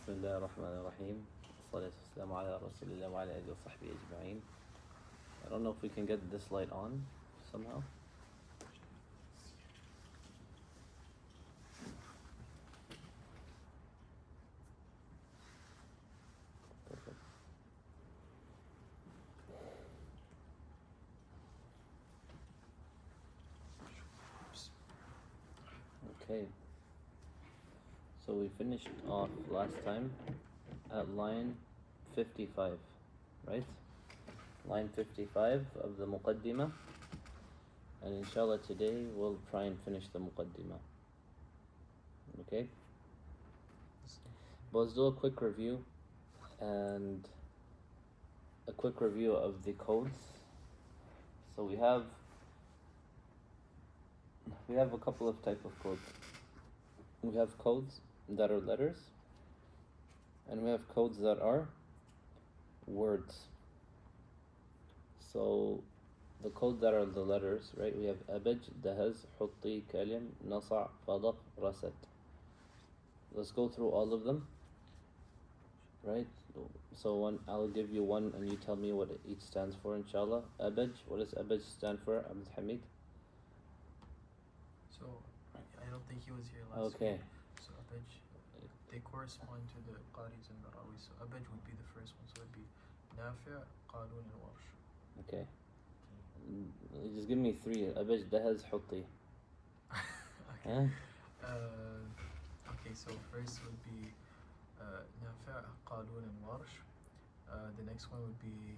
بسم الله الرحمن الرحيم والصلاة والسلام على رسول الله وعلى آله وصحبه أجمعين. I don't know if we can get this light on somehow. Perfect. Okay. So we finished off last time at line 55, right? Line 55 of the Muqaddimah. And inshallah today we'll try and finish the Muqaddimah. Okay? But let's do a quick review and a quick review of the codes. So we have a couple of type of codes. We have codes that are letters, and we have codes that are words. So the codes that are the letters, right? We have abaj, dahaz, hutti, kalim, nasa', fadaq, rasat. Let's go through all of them, right? So I'll give you one and you tell me what each stands for, inshallah. Abaj, what does abaj stand for, Abdul Hamid? So I don't think he was here last Okay. week. So abaj, they correspond to the qaris and the rawis. So abaj would be the first one. So it would be nafi', qalun, and warsh. Okay. Just give me three. Abaj, dahaz, hutti. Okay. Okay, so first would be nafi', qalun, and warsh. The next one would be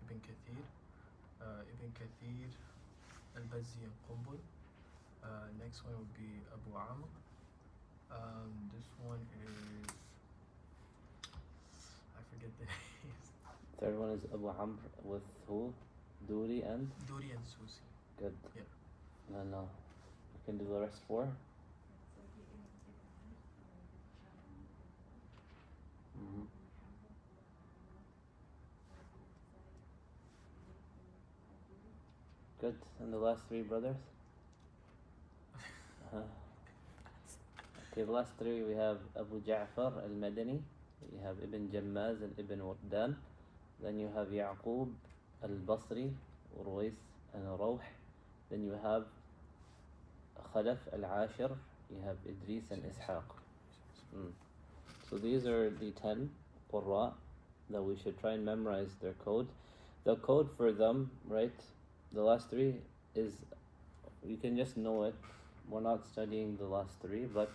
Ibn Kathir. Ibn Kathir, Al-Bazzi, and Qumbul. Next one would be Abu Amr. This one is, I forget the names. Third one is Abu Amr with who? Duri and? Duri and Susi. Good. Yeah. No. You can do the rest four. Mm-hmm. Good. And the last three brothers? Okay, the last three we have Abu Ja'far al-Madani, you have Ibn Jammaz and Ibn Wardan, then you have Ya'qub al-Basri, Urwais and Rawh, then you have Khalaf al-Ashir, you have Idris and Ishaq. So these are the 10 Qurra that we should try and memorize their code. The code for them, right, the last three is, you can just know it. We're not studying the last three, but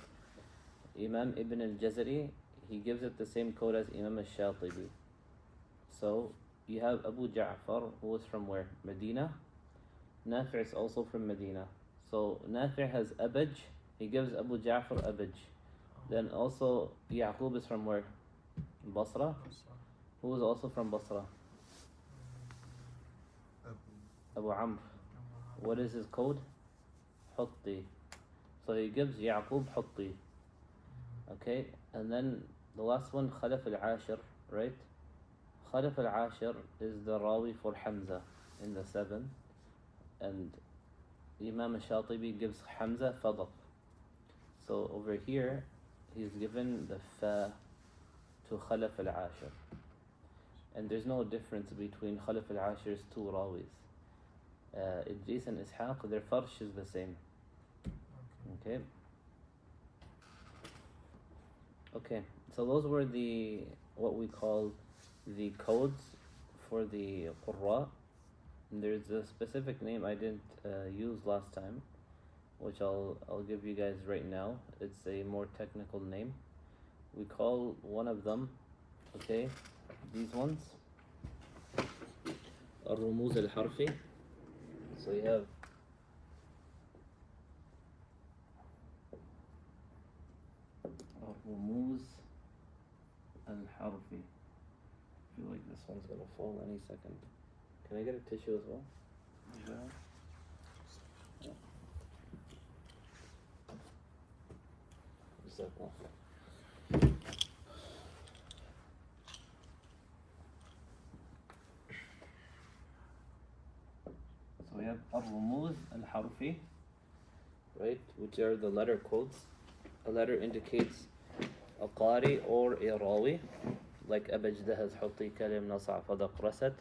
Imam Ibn al-Jazari, he gives it the same code as Imam al-Shaatibi. So you have Abu Ja'far, who is from where? Medina. Nafi' is also from Medina. So Nafi' has Abaj, he gives Abu Ja'far Abaj. Then also Ya'qub is from where? Basra. Who is also from Basra? Abu Amr. What is his code? Hutti. So he gives Ya'qub Hutti. Okay, and then the last one, Khalaf al-Ashir, right? Khalaf al-Ashir is the Rawi for Hamza in the 7. And Imam al-Shatibi gives Hamza Fadaq. So over here, he's given the Fa to Khalaf al-Ashir. And there's no difference between Khalaf al-Ashir's two Rawis. Idris and Ishaq, their farsh is the same. Okay. Okay, so those were what we call the codes for the Qurra. And there's a specific name I didn't use last time, which I'll give you guys right now. It's a more technical name. We call one of them, okay, these ones, Al-Rumuz al-Harfi. So you have Al-Rumuz al-Harfi. I feel like this one's gonna fall any second. Can I get a tissue as well? Yeah. So we have Al-Rumuz al-Harfi, right, which are the letter codes. A letter indicates a qari or a rawi, like abajdahez huti kalim nasa' fadaq rasat.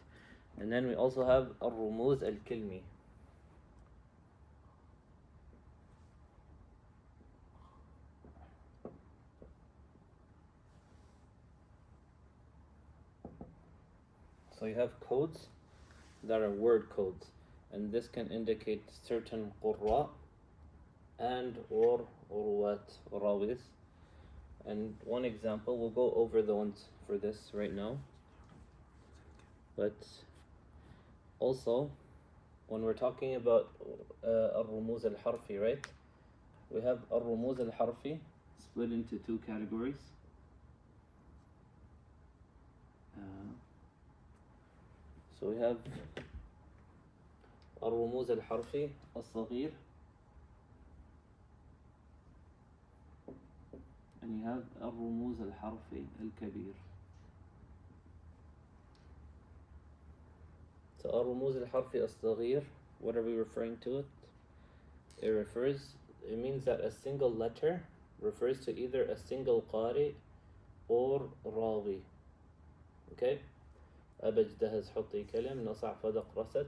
And then we also have al-rumuz al-kilmi. So you have codes that are word codes, and this can indicate certain qurra and or urwat rawis. And one example, we'll go over the ones for this right now. But also, when we're talking about al-rumuz al-harfi, right? We have al-rumuz al-harfi split into two categories. So we have al-rumuz al-harfi al-saghir, and you have al-rumuz al-harfi al-kabir. So al-rumuz al-harfi al-saghir, what are we referring to it? It means that a single letter refers to either a single qari or rawi. Okay? Abajdahez huti kalim nasa' fadaq rasat,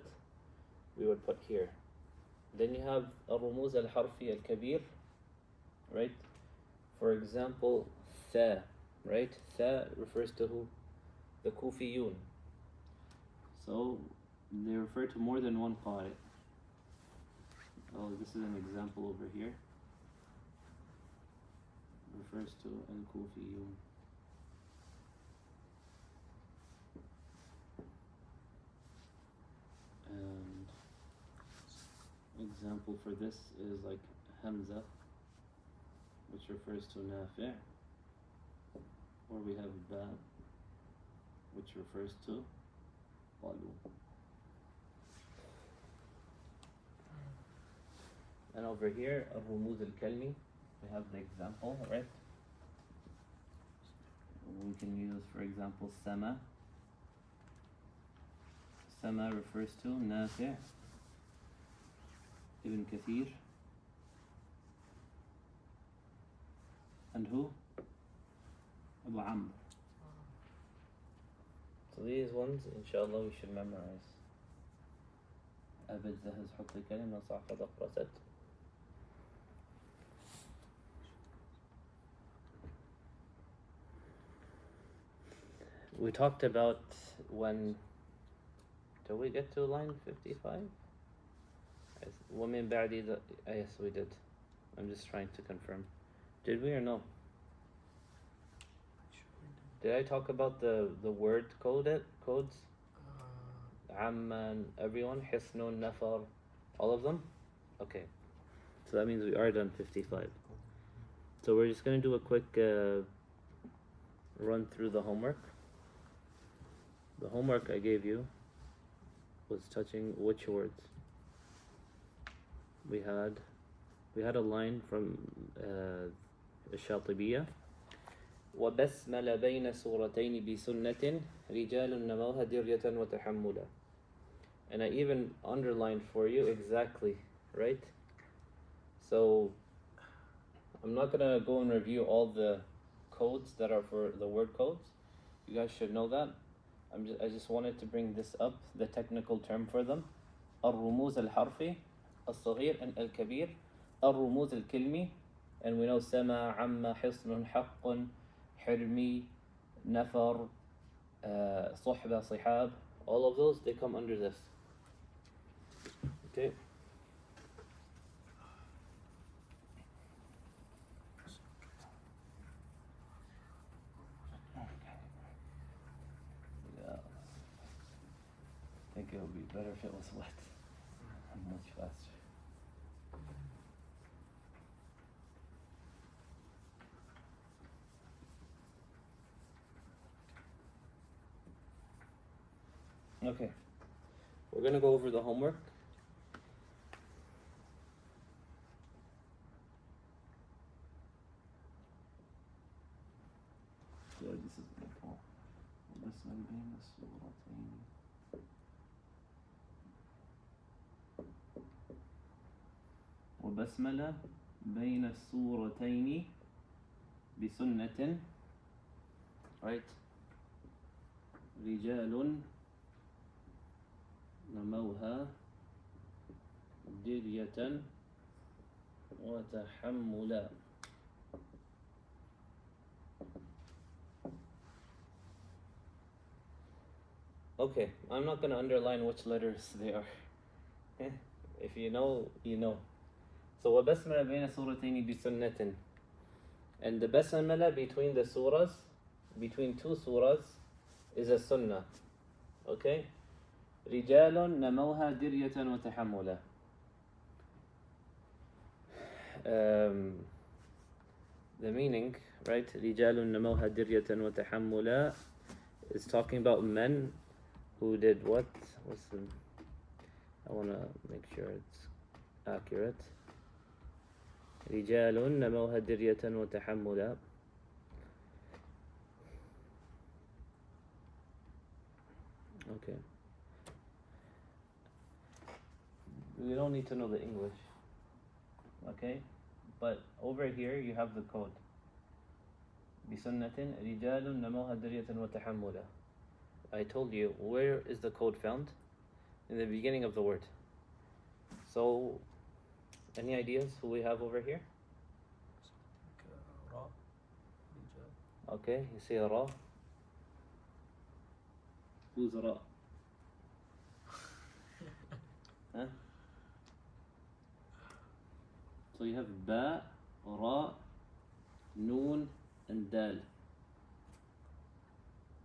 we would put here. Then you have al-rumuz al-harfi al-kabir, right? For example, tha, right? Tha refers to who? The Kufiyun. So they refer to more than one qari. Oh, this is an example over here. Refers to al-Kufiyun. And example for this is like Hamza, which refers to Nafi', or we have Ba, which refers to Qalu. And over here, al-rumuz al-kalmi, we have the example, right? We can use, for example, Sama. Sama refers to Nafi', Ibn Kathir, and who? Abu Amr. So these ones, inshallah, we should memorize. Abajdahez huti kalim nasa' fadaq rasat. We talked about when, did we get to line 55? Women ba'di, yes we did. I'm just trying to confirm. Did we or no? Did I talk about the word codes? Amman, everyone, Hisnun, Nafar, all of them? Okay. So that means we are done 55. So we're just going to do a quick run through the homework. The homework I gave you was touching which words? We had a line from Shaatibiyah. وبسمل بين سورتين بسنة رجال نموها درية وتحملا. And I even underlined for you exactly, right? So I'm not gonna go and review all the codes that are for the word codes. You guys should know that. I just wanted to bring this up, the technical term for them. الرموز الحرفي الصغير and الكبير. الرموز الكلمي, and we know سما عم حصن حق حرمي نفر صحبة صحاب. All of those, they come under this. Okay. Yeah. I think it would be better if it was wet. Much faster. Okay. We're gonna go over the homework. Yeah, this is my fault. وبسملة بين السورتين بسنة, right? رجال نموها درية وتحملا. Okay, I'm not going to underline which letters they are. If you know, you know. So وبسملة بين سورتين بسنة. And the basmala between the surahs, between two surahs, is a sunnah. Okay? رجال نموها درية وتحملا. The meaning, right? رجال نموها درية وتحملا is talking about men who did what? What's the... I want to make sure it's accurate. رجال نموها درية وتحملا. Okay. We don't need to know the English. Okay? But over here you have the code. بسنة رجال نموها درية وتحملا. I told you, where is the code found? In the beginning of the word. So, any ideas who we have over here? Ra. Okay, you say Ra. Who's Ra? Huh? So you have Ba, Ra, Noon, and Dal.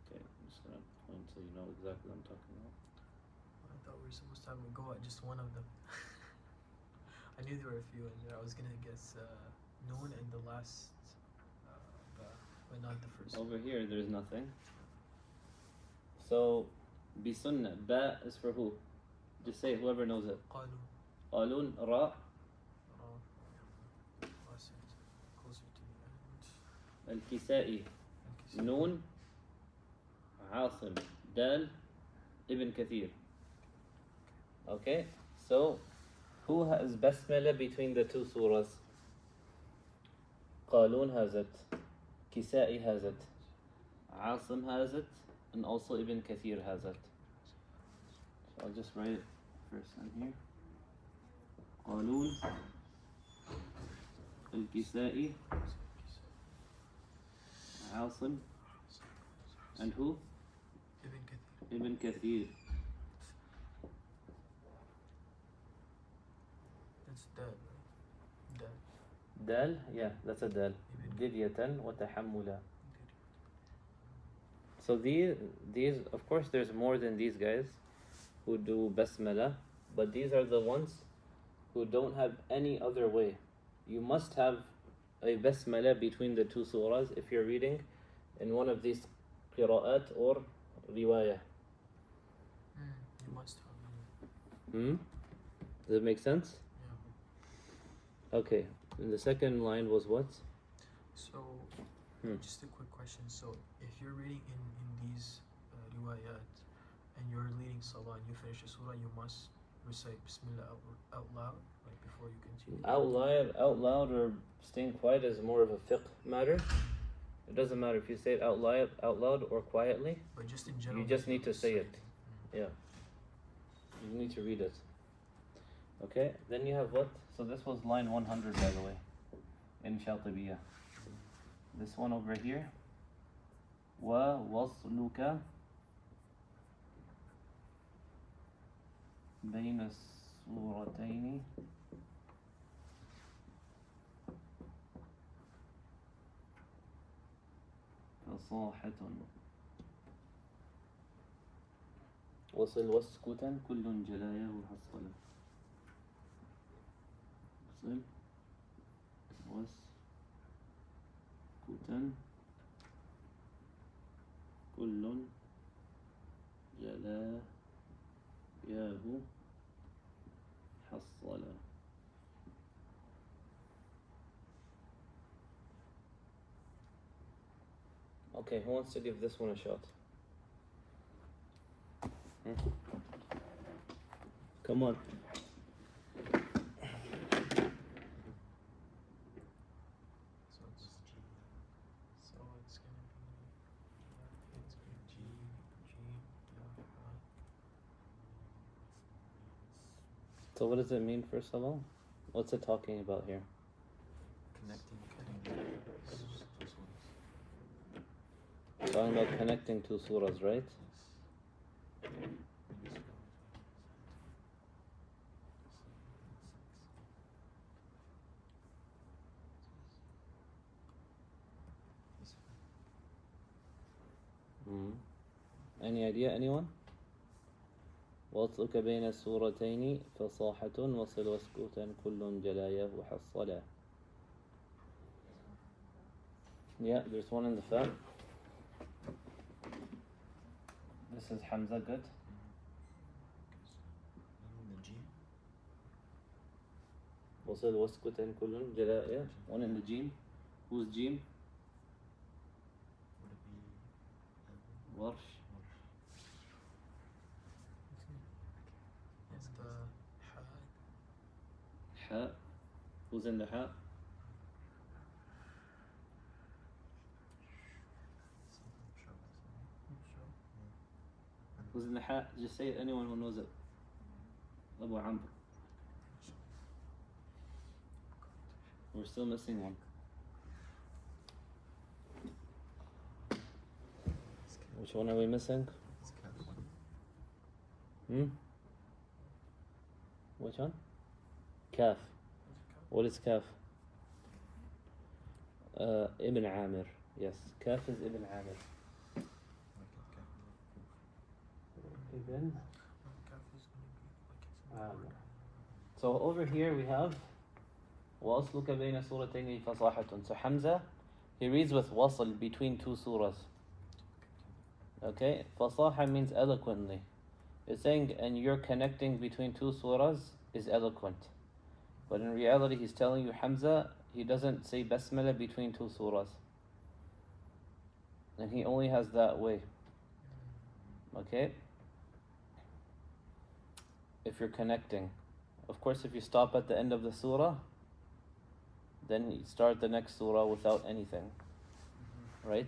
Okay, I'm just gonna point so you know exactly what I'm talking about. I thought we were supposed to have a go at just one of them. I knew there were a few in there. I was gonna guess Noon and the last Ba, but not the first. Over here, there's nothing. So, Bisunnah, Ba is for who? Just say whoever knows it. Qalu. Qalun, Ra, Ra. Closer to the end. Al-Kisa'i, Noon, Asim, Dal, Ibn Kathir. Okay, so who has basmala between the two surahs? Qalun has it, Kisa'i has it, Asim has it, and also Ibn Kathir has it. So I'll just write it first in here. Qalun, Al-Kisa'i, Asim, and who? Ibn Kathir. Ibn Kathir. That's Dal, right? Dal. Dal, yeah, that's a dal. Diryatan wa tahammula. So these, of course, there's more than these guys who do basmala, but these are the ones who don't have any other way. You must have a basmala between the two surahs if you're reading in one of these qira'at or riwayah. You must have. Does it make sense? Yeah. Okay. And the second line was what? So, just a quick question. So, if you're reading in these riwayat and you're leading salah and you finish a surah, you must recite Bismillah out loud, like before you continue. Out loud, or staying quiet is more of a fiqh matter. It doesn't matter if you say it out loud or quietly. But just in general, You just need to say it. Yeah. You need to read it. Okay. Then you have what? So this was line 100, by the way, in Shaatibiyah. This one over here. Wa wasluka bayna surataini فصاحة وصل واسكتا كل جلاياه حصلا. وصل واسكتا كل جلاياه حصلا. Okay, who wants to give this one a shot? Come on. So it's So what does it mean, first of all? What's it talking about here? Connecting Talking about connecting two surahs, right? Any idea, anyone? وَاصْلُكَ بَيْنَ السُّورَتَيْنِ فَصَاحَةٌ وَصِلْ وَاسْكُتًا كُلٌّ جَلَايَهُ حَصَّلًا. Yeah, there's one in the fa. This is Hamza, good. وصل واسكتا كل جلاء. One in the Jim. Who's Jim? Warsh. It's the Ha. Who's in the Ha? Who's in the Ha? Just say it, anyone who knows it. Abu Amr. We're still missing one. Which one are we missing? Which one? Kaf. What is Kaf? Ibn Amir. Yes, Kaf is Ibn Amir. Ibn Amir. So over here we have وَأَصْلُكَ بَيْنَ سُورَتَيْنِ فَصَاحَةٌ. So Hamza, he reads with wasl between two surahs. Okay, fasaha means eloquently. It's saying, and you're connecting between two surahs is eloquent. But in reality, he's telling you, Hamza, he doesn't say basmala between two surahs. And he only has that way. Okay? If you're connecting. Of course, if you stop at the end of the surah, then you start the next surah without anything. Right?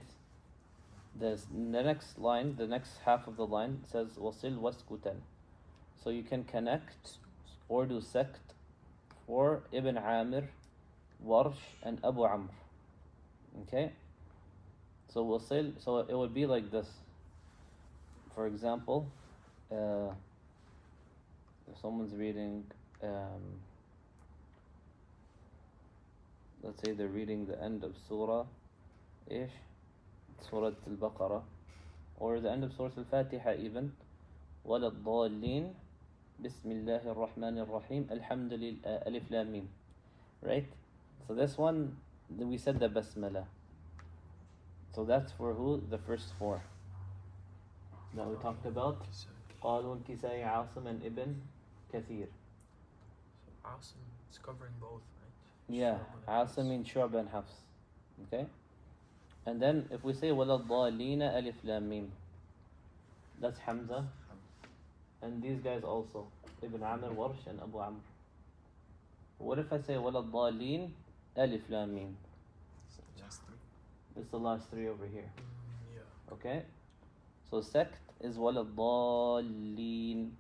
The next line, the next half of the line says wasil waskutan. So you can connect or do sekt for Ibn Amir, Warsh, and Abu Amr. Okay? So wasil, so it would be like this. For example, if someone's reading, let's say they're reading the end of Surah Ish, Surah Al-Baqarah, or the end of Surah Al-Fatiha even, وَلَا الضَّالِّينَ بِسْمِ اللَّهِ الرَّحْمَنِ الرَّحِيمِ الْحَمْدُ لِلَّهِ أَلِف لام ميم. Right? So this one, we said the basmala. So that's for who? The first four that we talked about. قالون كسائي عاصم and Ibn Kathir. So Asim is covering both, right? Yeah, Asim means Shu'ba and Hafs. Okay? And then if we say وَلَا الضَّالِّينَ أَلِف لام ميم, that's Hamza. And these guys also, Ibn Amir, Warsh, and Abu Amr. What if I say وَلَا الضَّالِّينَ أَلِف لام ميم? It's the last three over here. Yeah. Okay? So sekt is وَلَا الضَّالِّينَ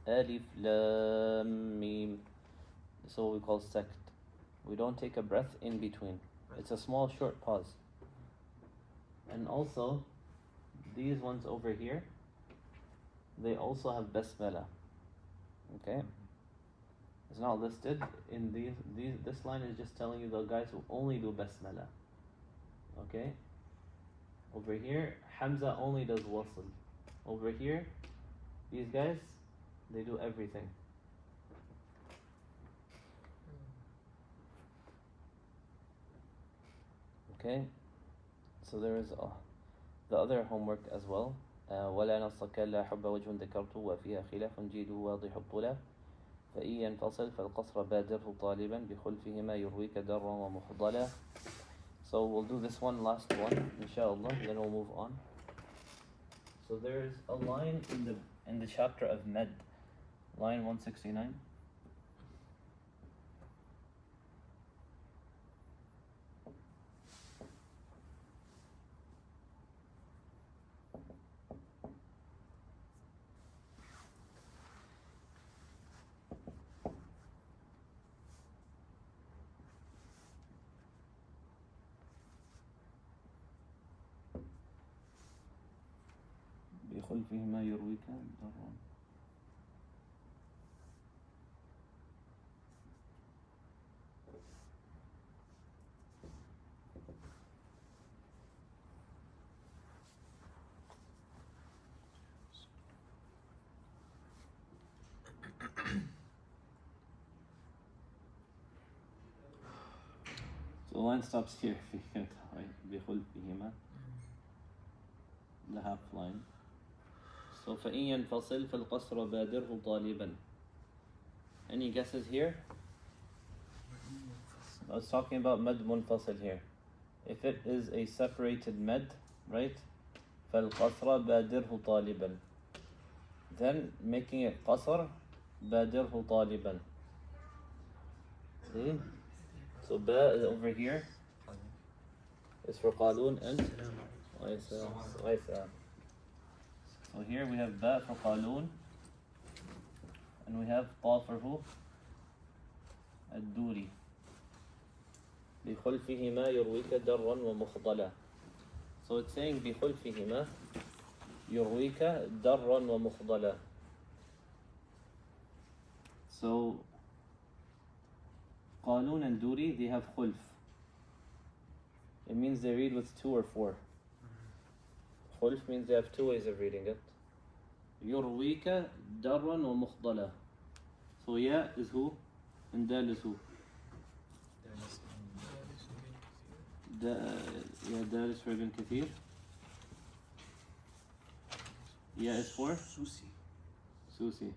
أَلِف لام ميم. So we call sekt. We don't take a breath in between. It's a small short pause. And also, these ones over here, they also have basmala. Okay? It's not listed in these. This line is just telling you the guys who only do basmala. Okay? Over here, Hamza only does wasl. Over here, these guys, they do everything. Okay? So there is the other homework as well. ولا نصك لا حب وجه ذكرته وفيها خلاف جيد واضح الطلا فإن ينفصل فالقصر بادره طالبا بخلفهما يرويك درا ومفضلا. So we'll do this one last one, inshallah, then we'll move on. So there's a line in the chapter of Med, line 169. بخلفهما يرويك ضرا. So the line stops here if you can't write بخلفهما, the half line. So فإن ينفصل فالقصر بادره طالبا. Any guesses here? I was talking about mad munfasil here. If it is a separated mad, right? فالقصر بادره طالبا. Then making it qasr بادره طالبا. So ba is over here. Is for qalun and Waisa. So here we have ba for qalun, and we have ta for who? Ad-duri. بخلفهما يرويك درا ومخضلا. So it's saying بخلفهما يرويك درا ومخضلا. So qalun and duri, they have khulf. It means they read with 2 or 4. Khulf means they have 2 ways of reading it. يرويك درا ومخضلا. So ya is who? And dal is who? Dal is for Ibn Kathir. Ya is for? Susi.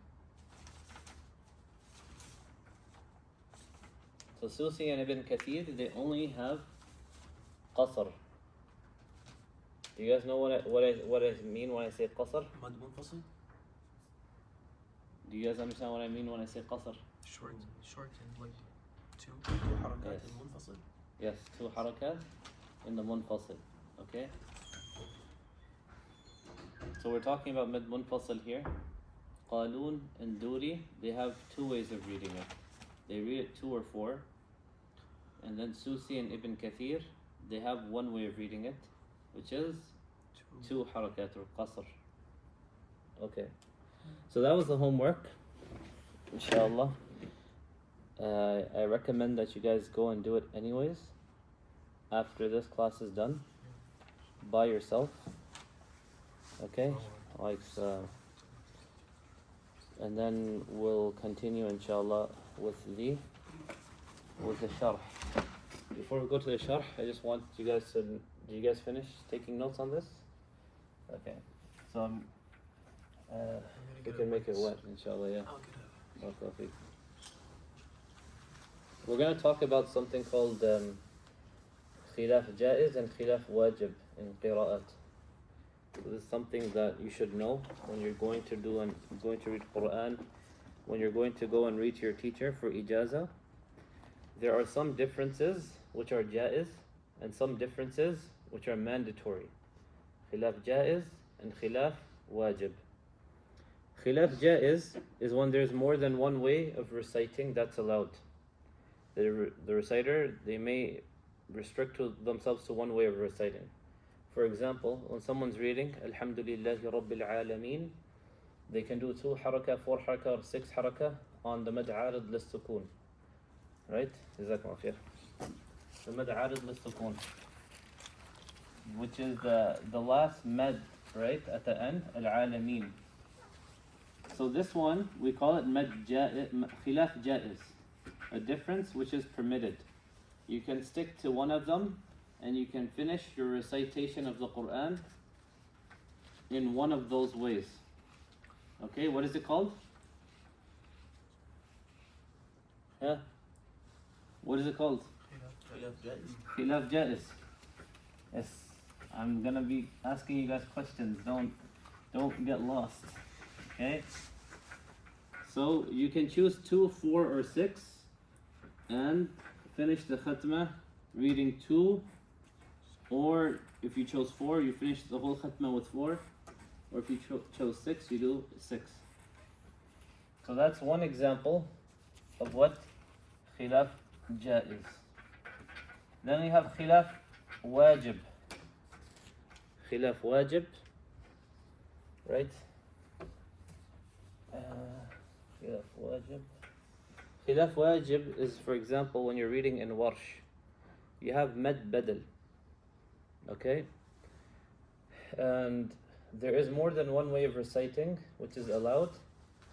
So Susi and Ibn Kathir, they only have qasr. Do you guys know what I mean when I say qasr? مد منفصل. Do you guys understand what I mean when I say qasr? Short and like two harakat Yes. in munfasil. Yes, 2 harakat in the munfasil. Okay? So we're talking about mid munfasil here. Qalun and Duri, they have 2 ways of reading it. They read it 2 or 4. And then Susi and Ibn Kathir, they have 1 way of reading it, which is 2 harakat or qasr. Okay. So that was the homework. Inshallah. I recommend that you guys go and do it anyways. After this class is done, by yourself. Okay? And then we'll continue inshallah with the sharh. Before we go to the sharh, I just want you guys to, did you guys finish taking notes on this? Okay. So we can make it wet inshallah, yeah. Barakallahu feek. We're going to talk about something called khilaf jaiz and khilaf wajib in qira'at. So this is something that you should know when you're going to read Quran, when you're going to go and read to your teacher for ijazah. There are some differences which are jaiz and some differences which are mandatory. Khilaf jaiz and khilaf wajib. Khilaf jaiz is when there's more than 1 way of reciting that's allowed. The reciter, they may restrict themselves to 1 way of reciting. For example, when someone's reading Alhamdulillahi Rabbil Alameen, they can do 2 haraka, 4 haraka, or 6 haraka on the mad arid lis sukun. Right? Jazakum khair. The mad arid lis sukun, which is the last mad, right, at the end, al-alameen. So this one, we call it mad khilaf jaiz, a difference which is permitted. You can stick to one of them and you can finish your recitation of the Quran in one of those ways. Okay, what is it called? Yeah. What is it called? Khilaf jaiz. Yes. I'm gonna be asking you guys questions. Don't get lost. Okay? So you can choose 2, 4, or 6 and finish the khatmah reading 2, or if you chose 4, you finish the whole khatmah with 4, or if you chose 6, you do 6. So that's one example of what khilaf jaiz. Then we have khilaf wajib. Khilaf wajib. right? خلاف واجب. خلاف wajib is, for example, when you're reading in warsh, you have med badal, okay? And there is more than one way of reciting, which is allowed,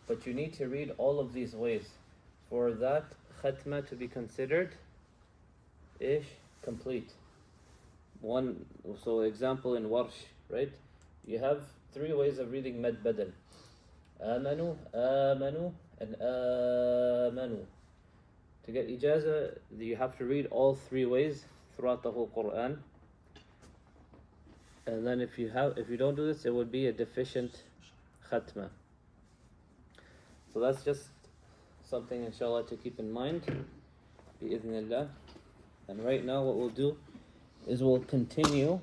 but you need to read all of these ways for that khatma to be considered complete. One, so example in warsh, right? You have 3 ways of reading med badal. Amanu, amanu, and amanu. To get ijazah, you have to read all 3 ways throughout the whole Quran. And then if you don't do this, it would be a deficient khatma. So that's just something, inshallah, to keep in mind, bi'idhnillah. And right now what we'll do is we'll continue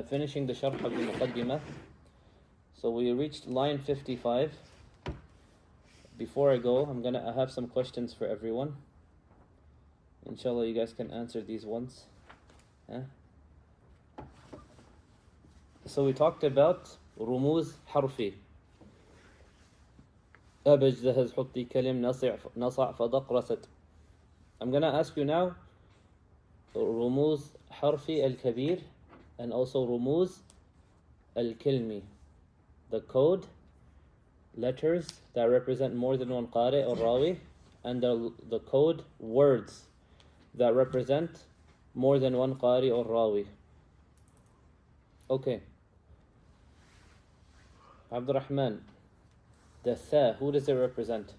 finishing the sharh of the muqaddimah. So we reached line 55. Before I go, I have some questions for everyone. Inshallah, you guys can answer these ones. So we talked about rumuz harfi. أبجدهز حطي كلم نصع فدق رست. I'm gonna ask you now rumuz harfi al-kabir and also rumuz al-kilmi. The code letters that represent more than one qari or rawi, and the code words that represent more than one qari or rawi. Okay. Abdurrahman, the tha, who does it represent?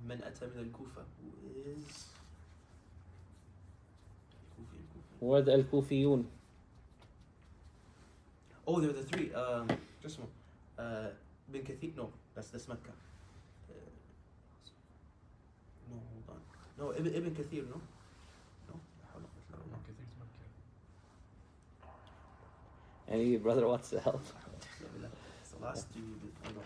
من أتى من الكوفة is Who are the al-Kufiyun? Oh, there are the 3. Just one. Ibn Kathir. No, that's Mecca. No, hold on. No, Ibn Kathir. No. Any brother wants to help? It's the last 2. I know.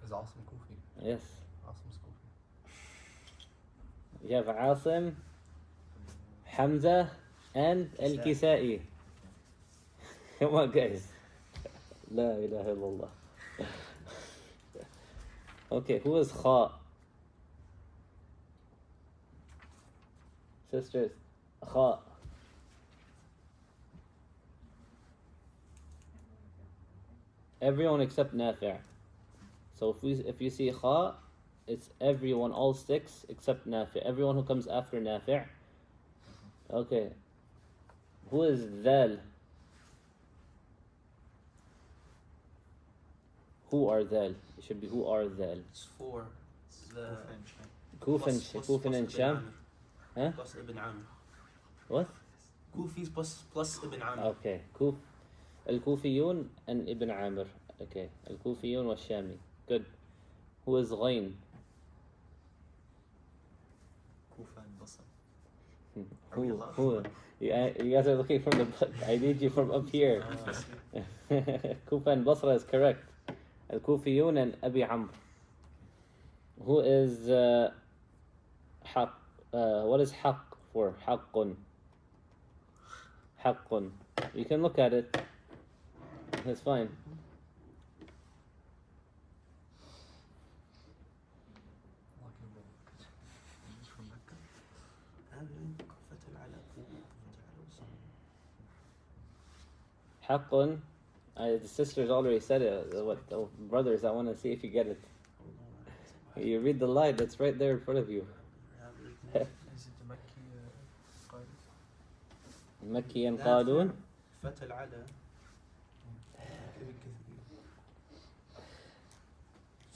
Is Asim Kufi? Yes. Asim's Kufi. You have Asim, Hamza, and Al-Kisai. Come on, guys. La ilaha illallah. Okay, who is Kha? Sisters, Kha. Everyone except Nafi'. So if you see Kha, it's everyone, all 6 except Nafi'. Everyone who comes after Nafi'. Okay. Who is Dhal? Who are Dhal? It should be who are Dhal. It's 4. It's the Kufin and Sham. Huh? Plus Ibn Amr. What? Kufis plus Ibn Amr. Okay. Al-Kufiyun and Ibn Amr. Okay. Al-Kufiyun wa Shami. Good. Who is Ghain? Kufa and Basra. Who? You guys are looking from the book. I need you from up here. Kufa and Basra is correct. Al-Kufiyun and Abi Amr. Who is Haq? What is Haq for? Haqqun. Haqqun. You can look at it. It's fine. Haqqun. The sisters already said it. The brothers, I want to see if you get it. You read the line that's right there in front of you. Is it the Makki Makki and Qalun. فتى العلا.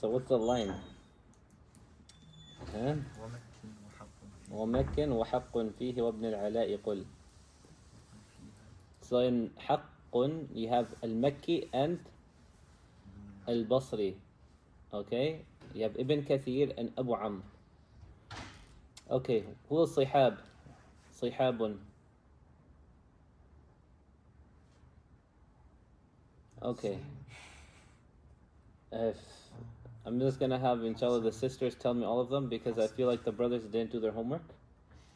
So what's the line? Huh? ومكن وحق فيه وابن العلاء قل. So in حق you have al-Makki and al-Basri. Okay? You have Ibn Kathir and Abu Amr. Okay, who is Sihab? Sihabun. Okay. I'm just gonna have, inshallah, the sisters tell me all of them because I feel like the brothers didn't do their homework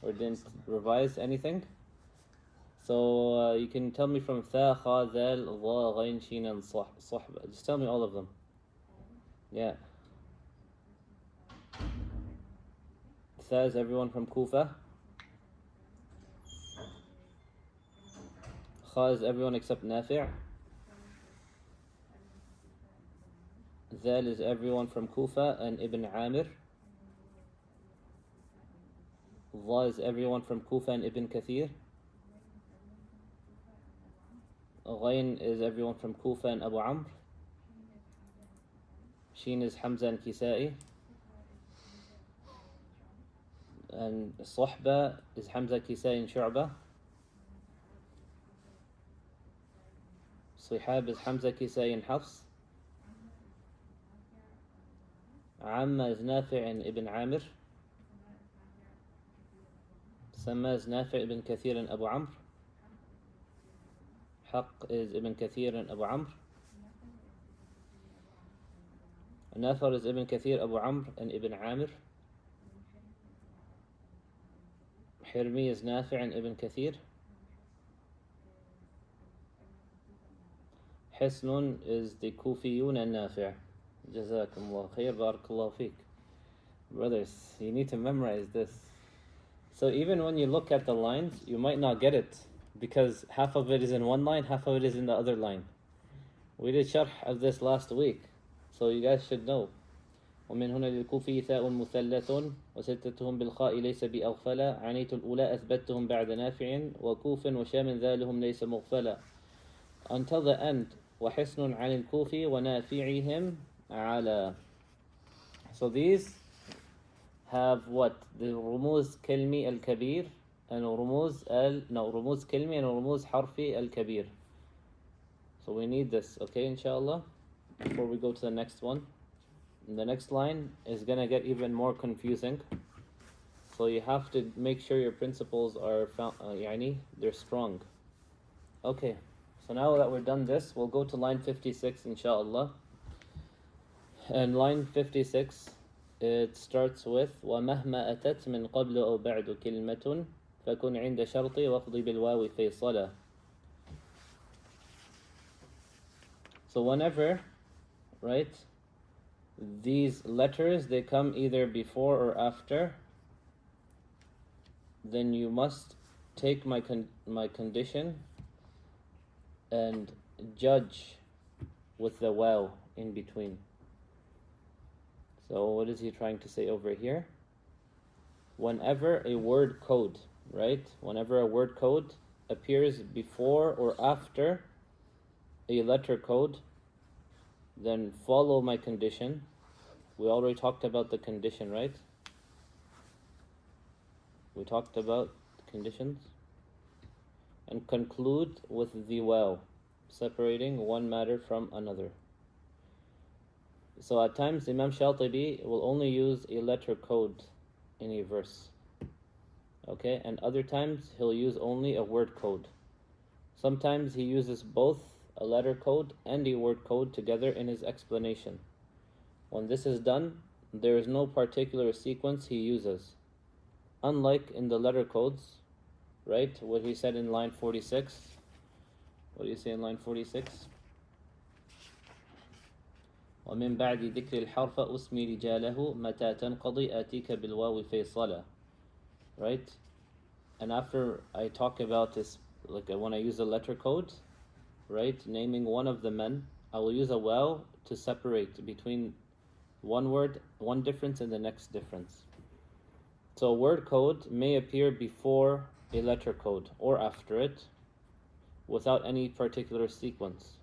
or didn't revise anything. So you can tell me from tha, kha, dhal, dha, ghain, shin, and sahba. Just tell me all of them. Yeah. Tha is everyone from Kufa. Kha is everyone except Nafi'. Dhal is everyone from Kufa and Ibn Amir. Dha is everyone from Kufa and Ibn Kathir. Ghain is everyone from Kufa and Abu Amr. Shin is Hamza and Kisa'i. And Sahba is Hamza, Kisa'i and Shu'ba. Sihab is Hamza, Kisa'i and Hafs. Amma is Nafi' and Ibn Amir. Sama is Nafi' ibn Kathir and Abu Amr. Haq is Ibn Kathir and Abu Amr. Nafar is Ibn Kathir, Abu Amr and Ibn Amir. Hirmi is Nafi' and Ibn Kathir. Hisnun is the Kufiyun and Nafi'. Jazakumullah khair, barakallahu feek. Brothers, you need to memorize this. So even when you look at the lines, you might not get it because half of it is in one line, half of it is in the other line. We did sharh of this last week, so you guys should know. ومن هنا للكوفي ثاء مثلث وستتهم بالخاء ليس بأغفلا عنيت الأولى أثبتهم بعد نافع وكوف وشام ذالهم ليس مغفلا until the end وحسن عن الكوفي ونافعهم على. So these have what? The رموز كلمي الكبير and رموز كلمي and رموز حرفي الكبير. So we need this, okay, inshallah, before we go to the next one. And the next line is gonna get even more confusing. So you have to make sure your principles are they're strong. Okay, so now that we're done this, we'll go to line 56 inshallah. And line 56, it starts with وَمَهْمَا أَتَتْ مِنْ قَبْلُ أَوْ بَعْدُ كِلْمَةٌ فَكُنْ عِنْدَ شَرْطِ وَاقْضِ بِالْوَاوِ فَيْصَلًا. So whenever, right, these letters, they come either before or after, then you must take my condition and judge with the waw in between. So what is he trying to say over here? Whenever a word code, right? Whenever a word code appears before or after a letter code, then follow my condition. We already talked about the condition, right? We talked about conditions. And conclude with the waw, separating one matter from another. So at times Imam Shaatibi will only use a letter code in a verse. Okay, and other times he'll use only a word code. Sometimes he uses both a letter code and a word code together in his explanation. When this is done, there is no particular sequence he uses. Unlike in the letter codes, right? What he said in line 46. What do you say in line 46? ومن بعد ذكر الحرف أسمي رجاله متى تنقضي آتيك بالواو فيصلا. Right? And after I talk about this, like when I use a letter code, right, naming one of the men, I will use a waw to separate between one word, one difference and the next difference. So a word code may appear before a letter code or after it without any particular sequence.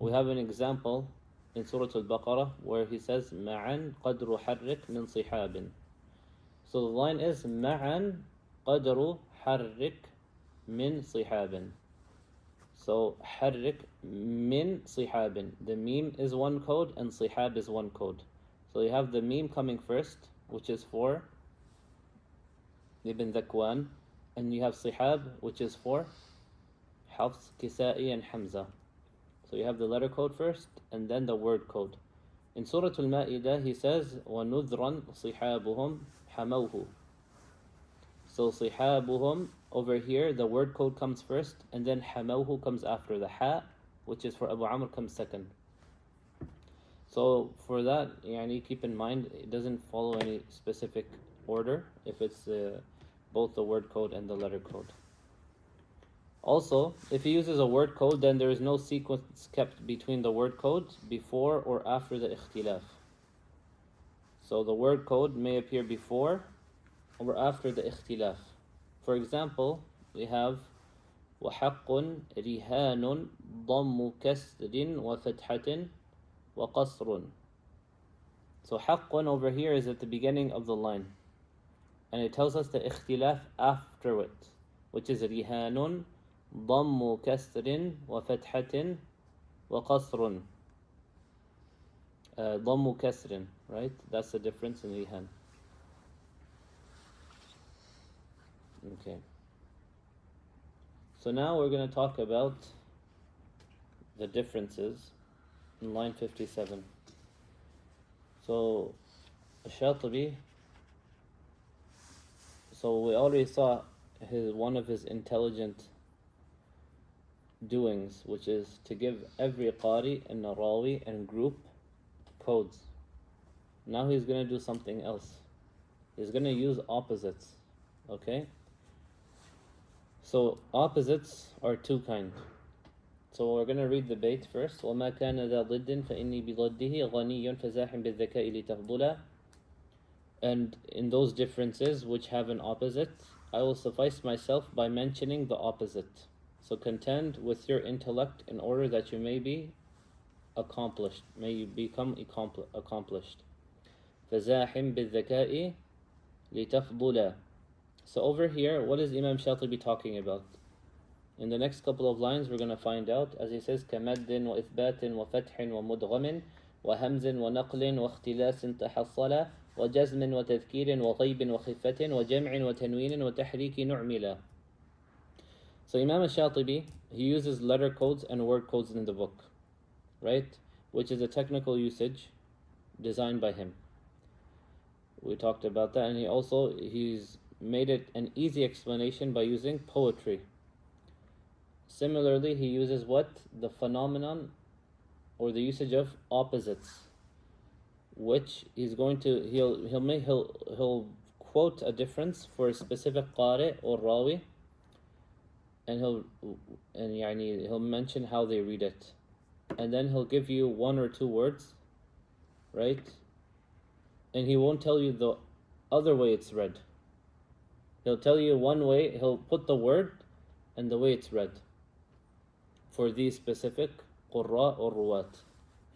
We have an example in Surah Al-Baqarah where he says مَعًا قَدْرُ حَرِّكْ مِنْ صِحَابٍ. So the line is مَعًا قَدْرُ حَرِّكْ مِنْ صِحَابٍ. So حَرِّكْ مِنْ صِحَابٍ. The meme is one code and صِحَاب is one code. So you have the meme coming first, which is for Ibn Dhakwan, and you have صِحَاب, which is for Hafs, Kisa'i and Hamza. So you have the letter code first and then the word code. In Surah Al-Ma'idah he says وَنُذْرًا صِحَابُهُمْ حَمَوْهُ. So صحابهم, over here the word code comes first, and then حموه comes after. The ha, which is for Abu Amr, comes second. So for that, yani, keep in mind, it doesn't follow any specific order if it's both the word code and the letter code. Also, if he uses a word code, then there is no sequence kept between the word code before or after the ikhtilaf. So the word code may appear before or after the ikhtilaf. For example, we have وحق رهان ضم كسر وفتحة وقصر. So حق over here is at the beginning of the line, and it tells us the ikhtilaf after it, which is رهان ضم كسر وفتحة وقصر. ضم كسر, right? That's the difference in rihan. Okay. So now we're going to talk about the differences in line 57. So Shaatibi, so we already saw one of his intelligent doings, which is to give every qari and rawi and group codes. Now he's going to do something else. He's going to use opposites. Okay? So opposites are two kinds. So we're going to read the bait first. وَمَا كَانَ ذَا ضِدٍ فَإِنِّي بِضَدِّهِ غَنِيٌّ فَزَاحٍ بِالذَّكَاءِ لِتَفْضُلَ. And in those differences which have an opposite, I will suffice myself by mentioning the opposite. So contend with your intellect in order that you may be accomplished, may you become accomplished. فَزَاحٍ بِالذَّكَاءِ لِتَفْضُلَ. So over here, what is Imam Shaatibi talking about? In the next couple of lines, we're going to find out, as he says, كَمَدٍ وَإِثْبَاتٍ وَفَتْحٍ وَمُدْغَمٍ وَهَمْزٍ وَنَقْلٍ وَاخْتِلَاسٍ تَحَصَّلَ وَجَزْمٍ وَتَذْكِيرٍ وَغَيْبٍ وَخِفَّةٍ وَجَمْعٍ وَتَنْوِينٍ وَتَحْرِيكٍ نُعْمِلًا. So Imam Shaatibi, he uses letter codes and word codes in the book, right? Which is a technical usage designed by him. We talked about that, and he's made it an easy explanation by using poetry. Similarly, he uses what? The phenomenon or the usage of opposites, which he's going to he'll quote a difference for a specific qari or rawi, and he'll mention how they read it, and then he'll give you one or two words, right? And he won't tell you the other way it's read. He'll tell you one way, he'll put the word and the way it's read for these specific qurra or ruwat.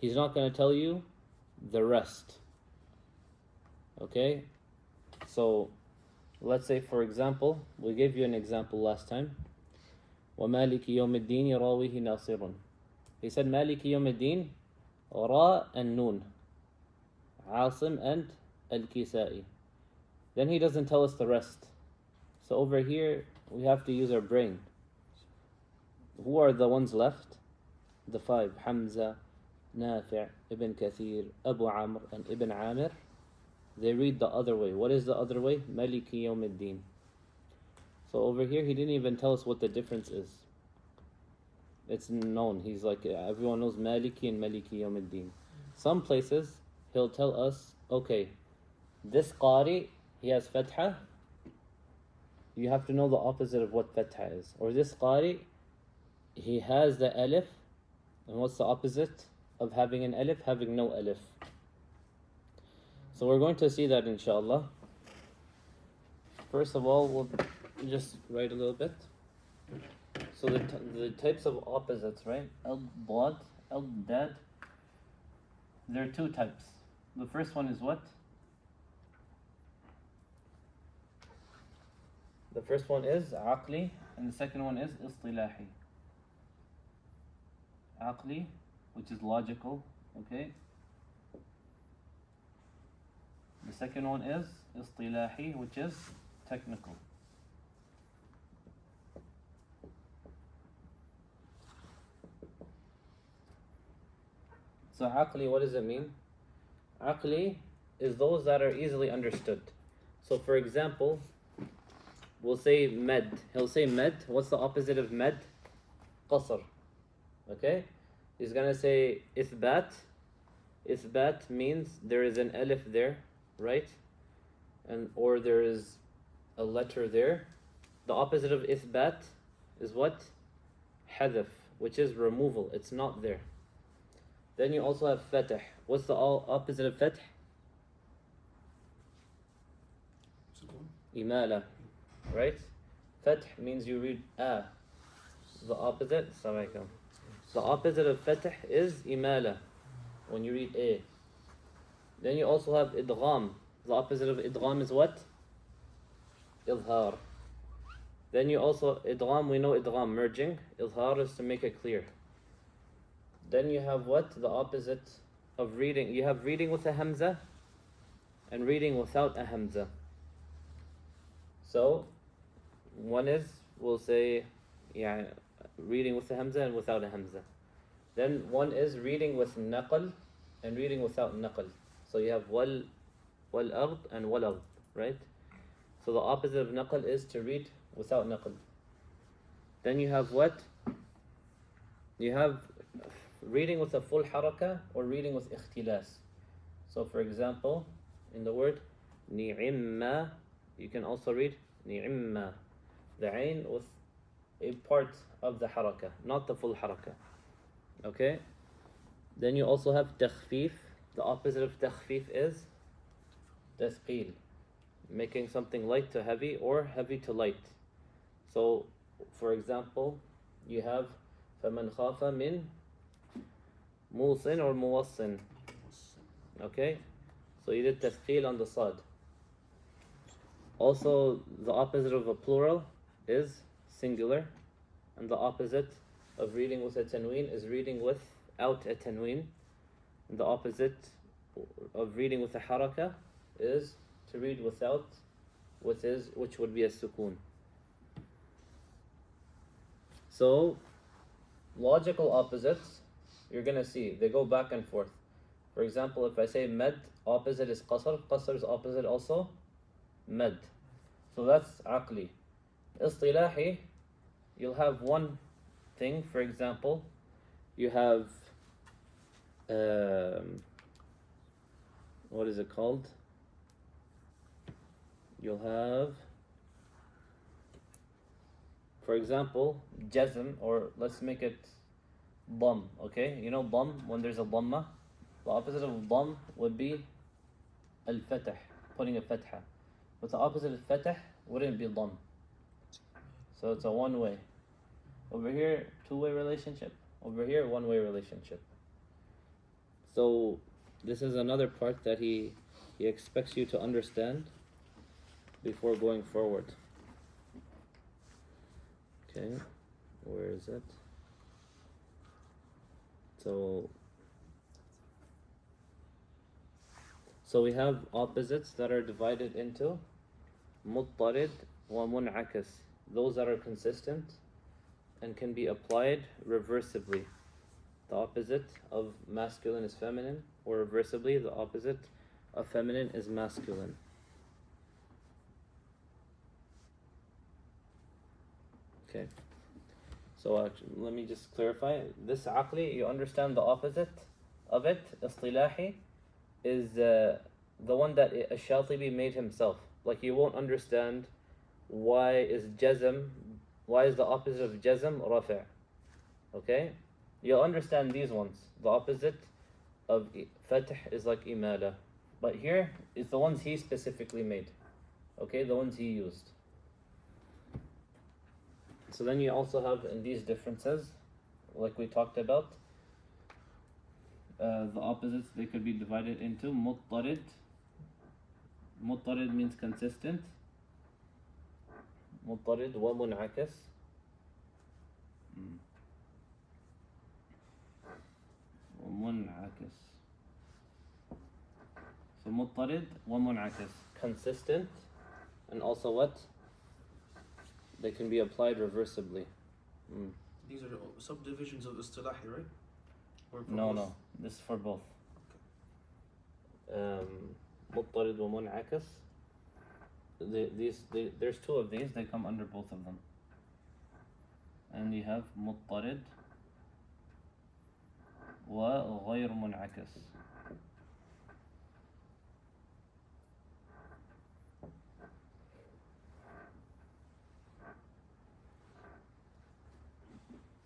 He's not going to tell you the rest. Okay? So, let's say for example, we gave you an example last time. وَمَالِكِ يَوْمِ الدِّينِ رَاوِهِ نَاصِرٌ. He said مَالِكِ يَوْمِ الدِّينِ, Ra and Noon, Asim and Al-Kisai. Then he doesn't tell us the rest. So over here, we have to use our brain. Who are the ones left? The five. Hamza, Nafi', Ibn Kathir, Abu Amr, and Ibn Amir. They read the other way. What is the other way? Maliki Yawmiddin. So over here, he didn't even tell us what the difference is. It's known. He's like, everyone knows Maliki and Maliki Yawmiddin. Some places, he'll tell us, okay, this qari, he has fatha. You have to know the opposite of what fatha is. Or this qari, he has the alif. And what's the opposite of having an alif? Having no alif. So we're going to see that inshallah. First of all, we'll just write a little bit. So the types of opposites, right? Al-Dad, Al-Dad. There are two types. The first one is what? The first one is Aqli, and the second one is Istilahi. Aqli, which is logical, okay? The second one is Istilahi, which is technical. So Aqli, what does it mean? Aqli is those that are easily understood. So for example, we'll say med. He'll say med. What's the opposite of med? Qasr. Okay? He's gonna say ithbat. Ithbat means there is an alif there, right? And or there is a letter there. The opposite of ithbat is what? Hadaf, which is removal. It's not there. Then you also have fatah. What's the opposite of fatah? Imala, right? Fath means you read a. The opposite, the opposite of fatah is imala, when you read a. Then you also have idgham. The opposite of idgham is what? Idhar. Then you also, idgham, we know idgham, merging. Idhar is to make it clear. Then you have what? The opposite of reading. You have reading with a hamza and reading without a hamza. So, one is, we'll say, reading with a hamza and without a hamza. Then one is reading with naql and reading without naql. So you have wal ard and wal ard, right? So the opposite of naql is to read without naql. Then you have what? You have reading with a full haraka or reading with ikhtilas. So for example, in the word ni'imma, you can also read ni'imma, the ain with a part of the haraka, not the full haraka. Okay? Then you also have takhfif. The opposite of takhfif is tathqeel, making something light to heavy or heavy to light. So, for example, you have فَمَنْ خَافَ مِنْ مُوصٍ or مُوَصٍ. Okay? So you did tathqeel on the sad. Also, the opposite of a plural is singular, and the opposite of reading with a tanween is reading without a tanween. And the opposite of reading with a haraka is to read without, which would be a sukoon. So, logical opposites, you're gonna see, they go back and forth. For example, if I say med, opposite is qasr, qasr's opposite also med. So that's aqli. Istilahi, you'll have one thing, for example, you have what is it called? You'll have, for example, jazm, or let's make it dam, okay? You know dam, when there's a dhamma, the opposite of dam would be al-fatah, putting a fatha. But the opposite of fatah wouldn't be dam. So it's a one-way. Over here, two-way relationship. Over here, one-way relationship. So this is another part that he expects you to understand before going forward. Okay, where is it? So we have opposites that are divided into muttarid wa mun'akas. Those that are consistent and can be applied reversibly. The opposite of masculine is feminine, or reversibly, the opposite of feminine is masculine. Okay. So let me just clarify. This aqli, you understand the opposite of it, istilahi, is the one that Shaatibi made himself. Like you won't understand why is the opposite of jazm rafi'. Okay? You'll understand these ones. The opposite of fatih is like imala. But here is the ones he specifically made. Okay? The ones he used. So then you also have in these differences, like we talked about, the opposites, they could be divided into muttarid. Muttarid means consistent. Muttarid wa mun'akas. Mun'akas. So muttarid wa mun'akas, consistent, and also what? They can be applied reversibly. These are subdivisions of istilahi, right? Or for No, both? no. This is for both. مضطرد ومنعكس. there's two of these, they come under both of them. And you have مضطرد وغير منعكس.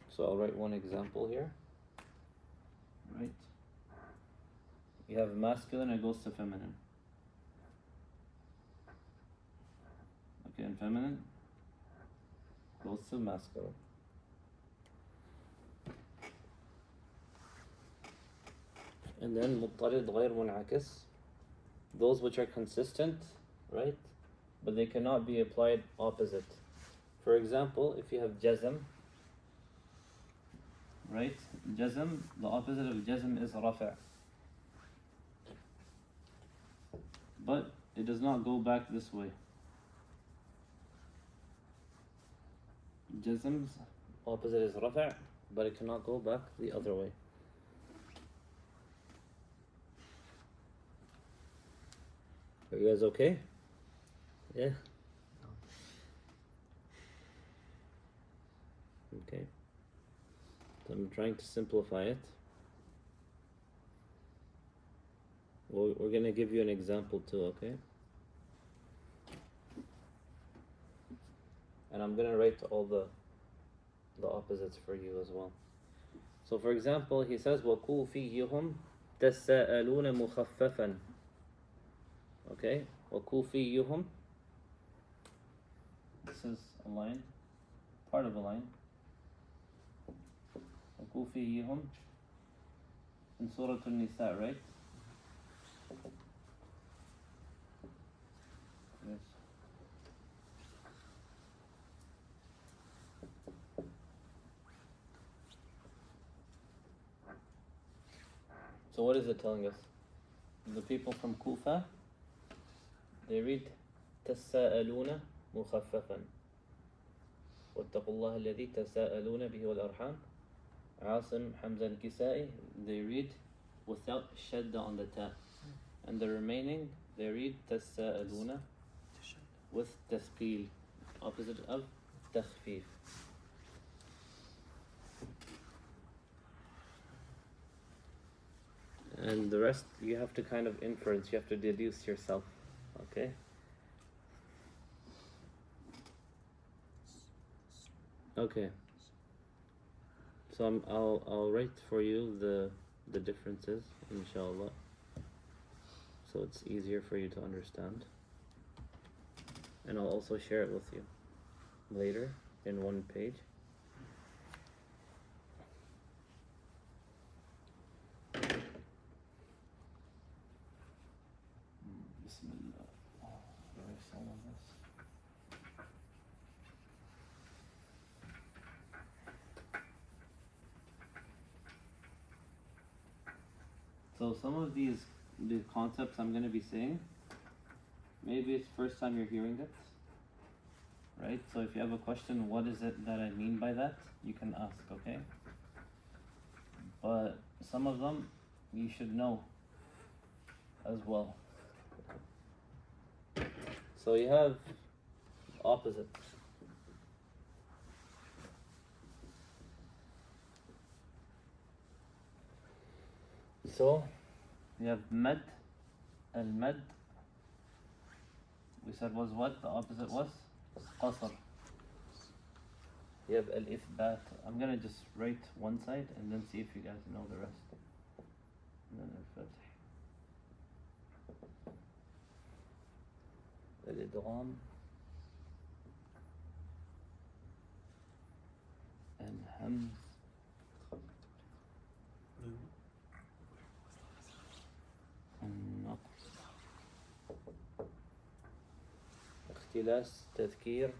So I'll write one example here. Right. You have masculine, it goes to feminine. Okay, and feminine goes to masculine. And then مضطرد غير منعكس, those which are consistent, right? But they cannot be applied opposite. For example, if you have jazm, right? Jazm, the opposite of jazm is rafa'. But it does not go back this way. Jazm's opposite is rafa', but it cannot go back the other way. Are you guys okay? Yeah? Okay. So I'm trying to simplify it. We're going to give you an example too, okay? And I'm going to write all the opposites for you as well. So for example, he says وَكُوفِيُّهُمْ تَسَأَلُونَ مُخَفَّفًا. Okay? وَكُوفِيُّهُمْ. This is a line, part of a line. وَكُوفِيُّهُمْ in Surah An-Nisa, right? Yes. So what is it telling us? The people from Kufa, they read تساءلون مخففا واتقوا الله الذي تساءلون به والأرحام. Asim, Hamza and Kisai, they read without shadda on the ta. And the remaining, they read تساءلون with tathqeel, opposite of takhfif. And the rest, you have to kind of inference, you have to deduce yourself, okay? Okay. So I'll write for you the differences, inshallah, so it's easier for you to understand. And I'll also share it with you later in one page. Bismillah. Erase all of this. So some of these concepts I'm going to be saying, maybe it's the first time you're hearing it, right? So if you have a question, what is it that I mean by that, you can ask, okay? But some of them you should know as well. So you have opposites. So you have mad, al-mad. We said was what? The opposite was qasr. You have al-ithbat. I'm gonna just write one side and then see if you guys know the rest. And then al-fath. Al-idgham. And hamz. النقص. اختلاس تذكير.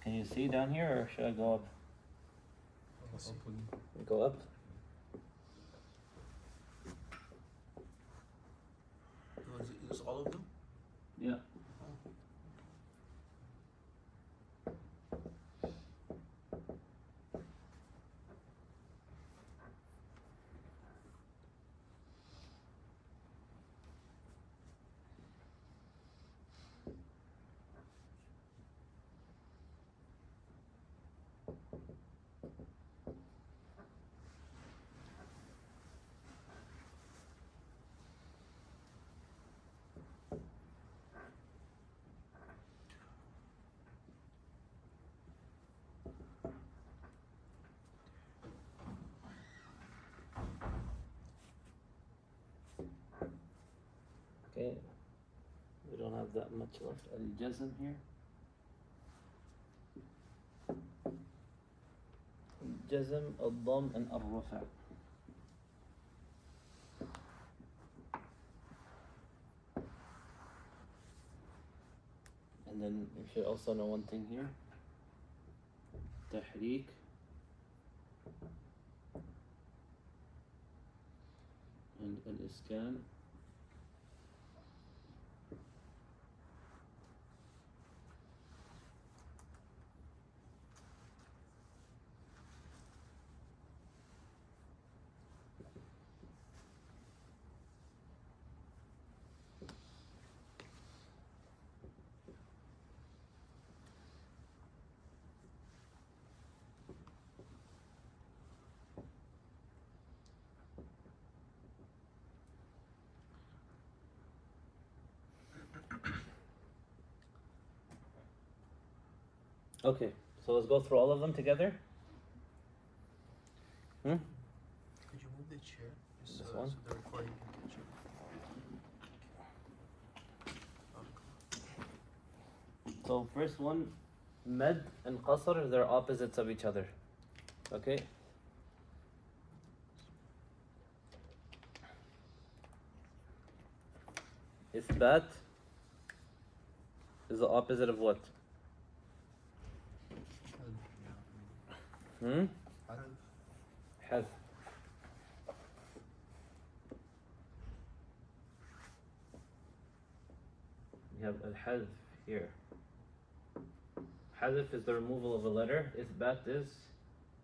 Can you see down here or should I go up? Go up? Is all of them? Yeah. that much left. Al-Jazm here. Al-Jazm, Al-Dam, and Al-Rafa. And then you should also know one thing here. Tahreek. And Al-Iskan. Okay, so let's go through all of them together. Could you move the chair just This so one? the recording can catch you? So first one, Med and Qasr, they're opposites of each other. Okay? Ithbat is the opposite of what? Hadf. You have al-hadf here. Hadf is the removal of a letter. Ithbat is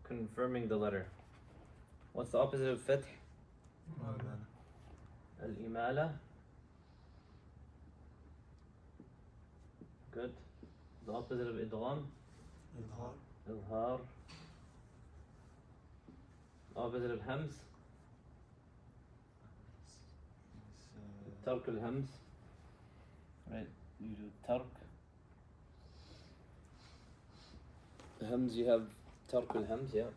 confirming the letter. What's the opposite of fath? Al-imala. Good. The opposite of idgham? Izhar. Opposite of hams? Tark al-hams. Right, you do tark. Hams, you have tark al-hams, yeah.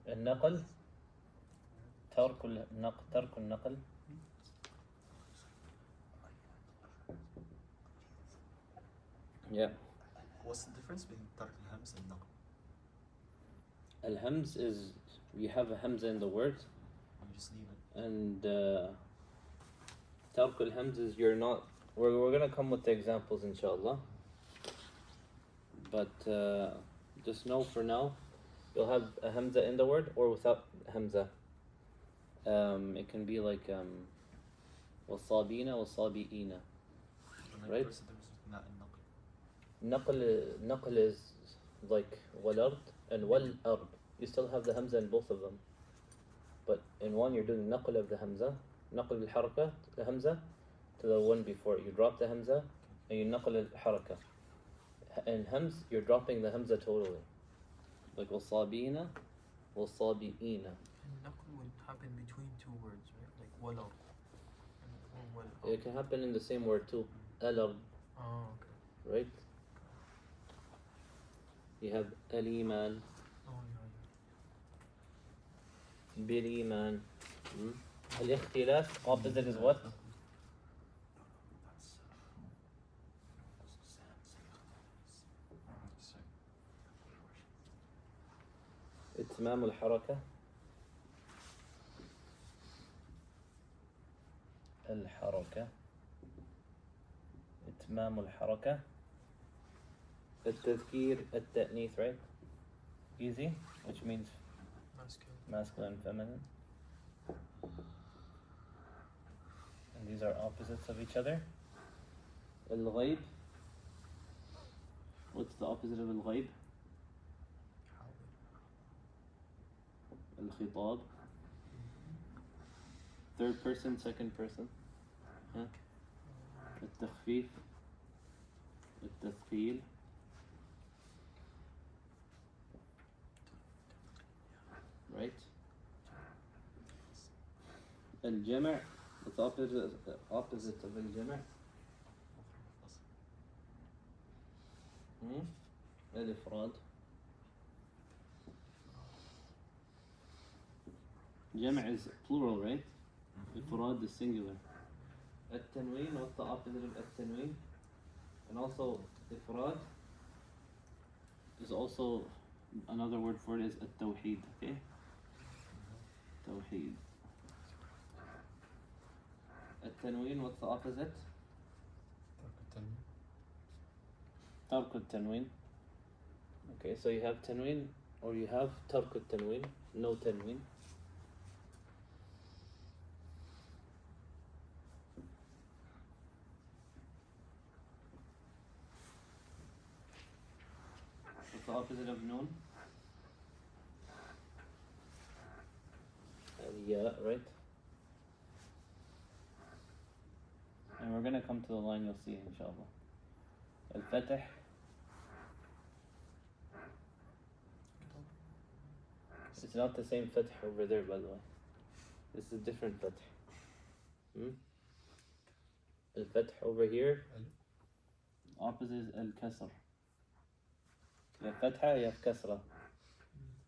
النقل ترك النقل. Yeah. What's the difference between Tark al-Hams and Naql? Al-Hams is you have a Hamza in the word, You just leave it. and Tark al-Hams is you're not. We're gonna come with the examples, inshallah. But just know for now, you'll have a Hamza in the word or without Hamza. It can be like wasabina, wasabiina. Right. What's the difference between that and Naql? Naql is like walard and wal-ard. You still have the Hamza in both of them. But in one you're doing naql of the Hamza, naql al-haraka, the Hamza, to the one before it. You drop the Hamza and you naql al-haraka. In Hams, you're dropping the Hamza totally. Like wasabina, wasabiina. And Naql would happen between two words, right? Like walau. It can happen in the same word too. Al-ard, Oh, okay. right? You have al-iman, Oh, yeah. bil-iman. Al-ikhtilaf, opposite is what? إتمام الحركة. الحركة. إتمام الحركة. التذكير التأنيث, right? Easy, which means masculine and feminine. And these are opposites of each other. الغيب. What's the opposite of الغيب? الخطاب. Third person, second person. Huh? التخفيف. التثقيل. Right? الجمع. What's the opposite of الجمع? الإفراد. Jam' is plural, right? Ifrad is singular. At-tanween, what's the opposite of at-tanween? And also, ifrad is also, another word for it is at-tawheed, okay? Tawheed. At-tanween, what's the opposite? Tark at-tanween. Okay, so you have tanween, or you have tark at-tanween, no tanween. What's the opposite of noon? Yeah, right? And we're gonna come to the line, you'll see, inshallah. Al-Fatih. It's not the same Fatih over there, by the way. This is different Fatih. Al-Fatih over here, opposite is Al-Kasr. You have Fatha, you have Kasra.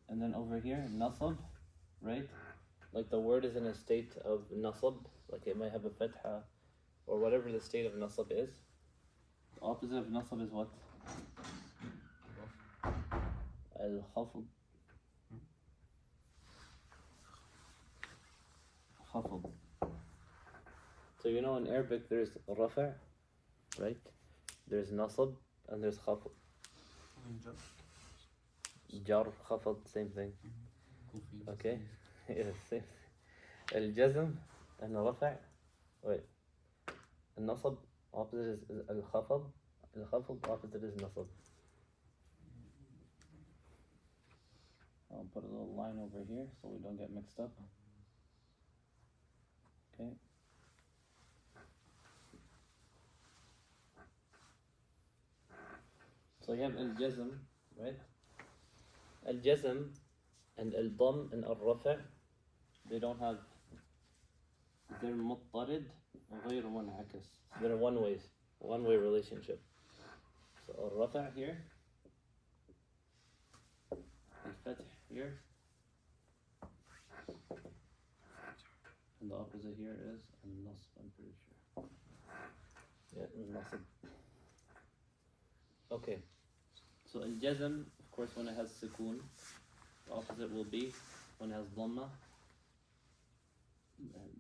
And then over here, Nasab, right? Like the word is in a state of Nasab, like it might have a Fatha, or whatever the state of Nasab is. The opposite of Nasab is what? Al-Khafd. Khafd. So you know in Arabic there's Rafa', right? There's Nasab and there's Khafd. Jar, Khafd, same thing. Okay? Yes, same thing. Al-Jazm and Rafa'. Wait. Al-Nasab, opposite is Al-Khafd. Al-Khafd, opposite is Nasab. I'll put a little line over here so we don't get mixed up. Okay. So you have Al-Jazm, right? Al-Jazm and Al-Dam and Al-Rafa', they don't have, they're مضطرد غير منعكس. They're one-way relationship. So Al-Rafa' here, Al-Fath here, and the opposite here is Al-Nasb, I'm pretty sure. Yeah, Al-Nasb. Okay. So Al-Jazm, of course, when it has Sukoon, the opposite will be when it has Dhamma.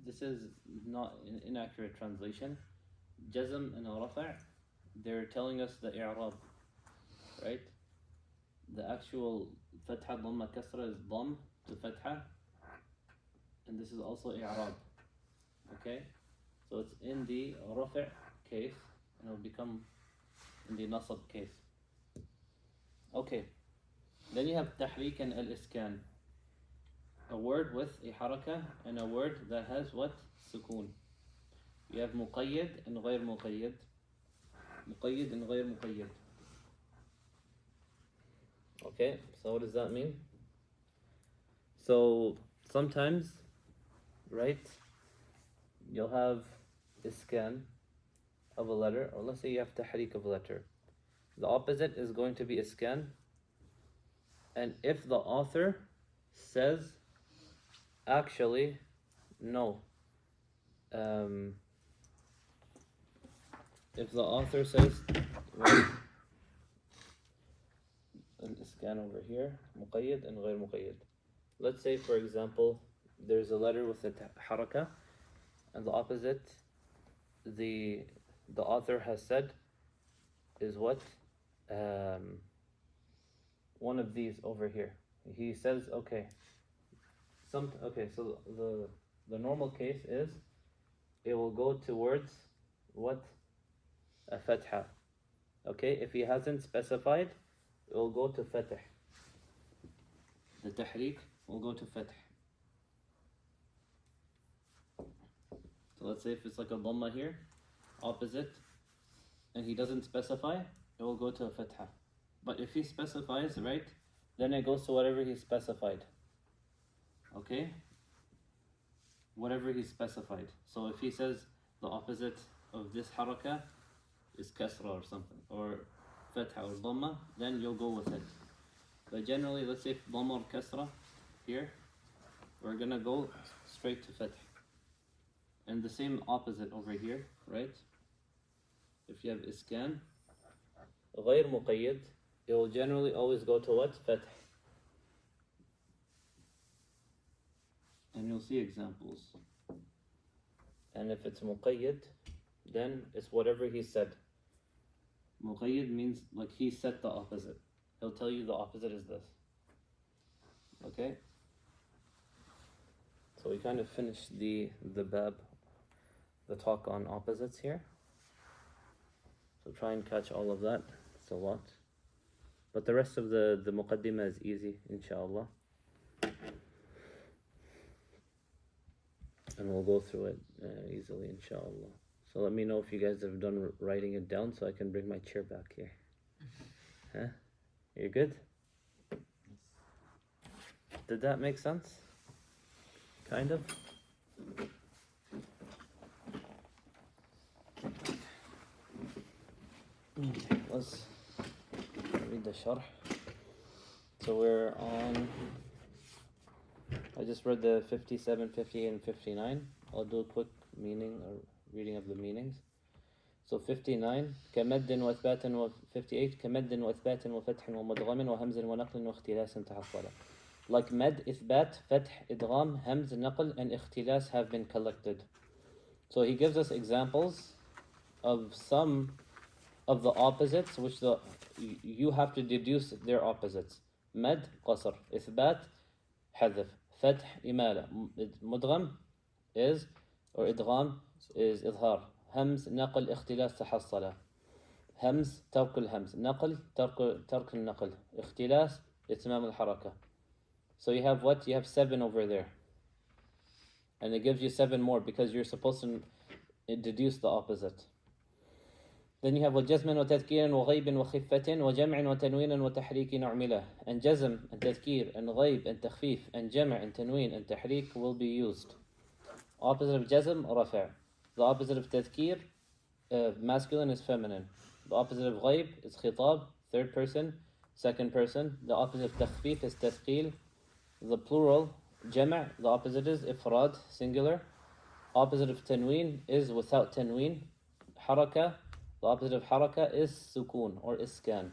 This is not an inaccurate translation. Jazm and Rafa', they're telling us the i'rab, right? The actual Fatha, Dhamma, Kasra is Dhamm to Fatha, and this is also i'rab. Okay? So it's in the Rafa' case, and it'll become in the Nasab case. Okay. Then you have Tahrik and Al-Iskan. A word with a haraka and a word that has what? Sukoon. You have Muqayyad and Ghayr Muqayyad. Muqayyad and Ghayr Muqayyad. Okay, so what does that mean? So sometimes, right, you'll have Iskan of a letter, or let's say you have Tahrik of a letter. The opposite is going to be Iskan. And if the author says, actually, no. If the author says, well, an Iskan over here, Muqayyad and Ghayr Muqayyad. Let's say, for example, there's a letter with a haraka, and the opposite, the author has said, is what? One of these over here. He says, okay. So the normal case is it will go towards what? A fatha. Okay, if he hasn't specified, it will go to fatah. The tahrik will go to fatah. So let's say if it's like a dhamma here, opposite, and he doesn't specify, it will go to a fatha. But if he specifies, right, then it goes to whatever he specified. Okay? Whatever he specified. So if he says the opposite of this haraka is kasra or something, or fatha or dhamma, then you'll go with it. But generally, let's say if dhamma or kasra here, we're gonna go straight to fatha. And the same opposite over here, right? If you have iskan, غير مقيد, it will generally always go to what? Fath. And you'll see examples. And if it's muqayyid, then it's whatever he said. Muqayyid means like he said the opposite. He'll tell you the opposite is this. Okay? So we kind of finished the bab, the talk on opposites here. So try and catch all of that. It's a lot. But the rest of the muqaddimah is easy, inshallah. And we'll go through it easily, inshallah. So let me know if you guys have done writing it down so I can bring my chair back here. Huh? You're good? Did that make sense? Kind of? Let's read the sharh. So we're on, I just read the 57, 58, and 59. I'll do a quick meaning or reading of the meanings. So 59 كمد وإثبات 58 كمد وإثبات وفتح ومدغم وهمز ونقل واختلاس تحصل. Like med, إثبات, فتح, idgham, hamz, naql, and ikhtilas have been collected. So he gives us examples of some of the opposites which you have to deduce their opposites. Med, qasr, إثبات, حذف, فتح, إمالة, مدغم is, or idgham is إظهار, همز, نقل, اختلاس, تحصل. همز, ترك الهمز, نقل, ترك النقل, اختلاس, إتمام الحركة. So you have what? You have 7 over there. And it gives you 7 more because you're supposed to deduce the opposite. Then you have وجزم وتذكير وغيب وخفة وجمع وتنوين وتحريك نعمله. And jazm and tadhkir and غيب and takhfif and jam' and tanween and tahrik will be used. Opposite of jazm, rafa'. The opposite of tadhkir, masculine is feminine. The opposite of غيب is khitab, third person, second person. The opposite of takhfif is tathqil. The plural, jama', the opposite is ifrad, singular. Opposite of tanween is without tanween. Haraka, the opposite of haraka is sukun or iskan.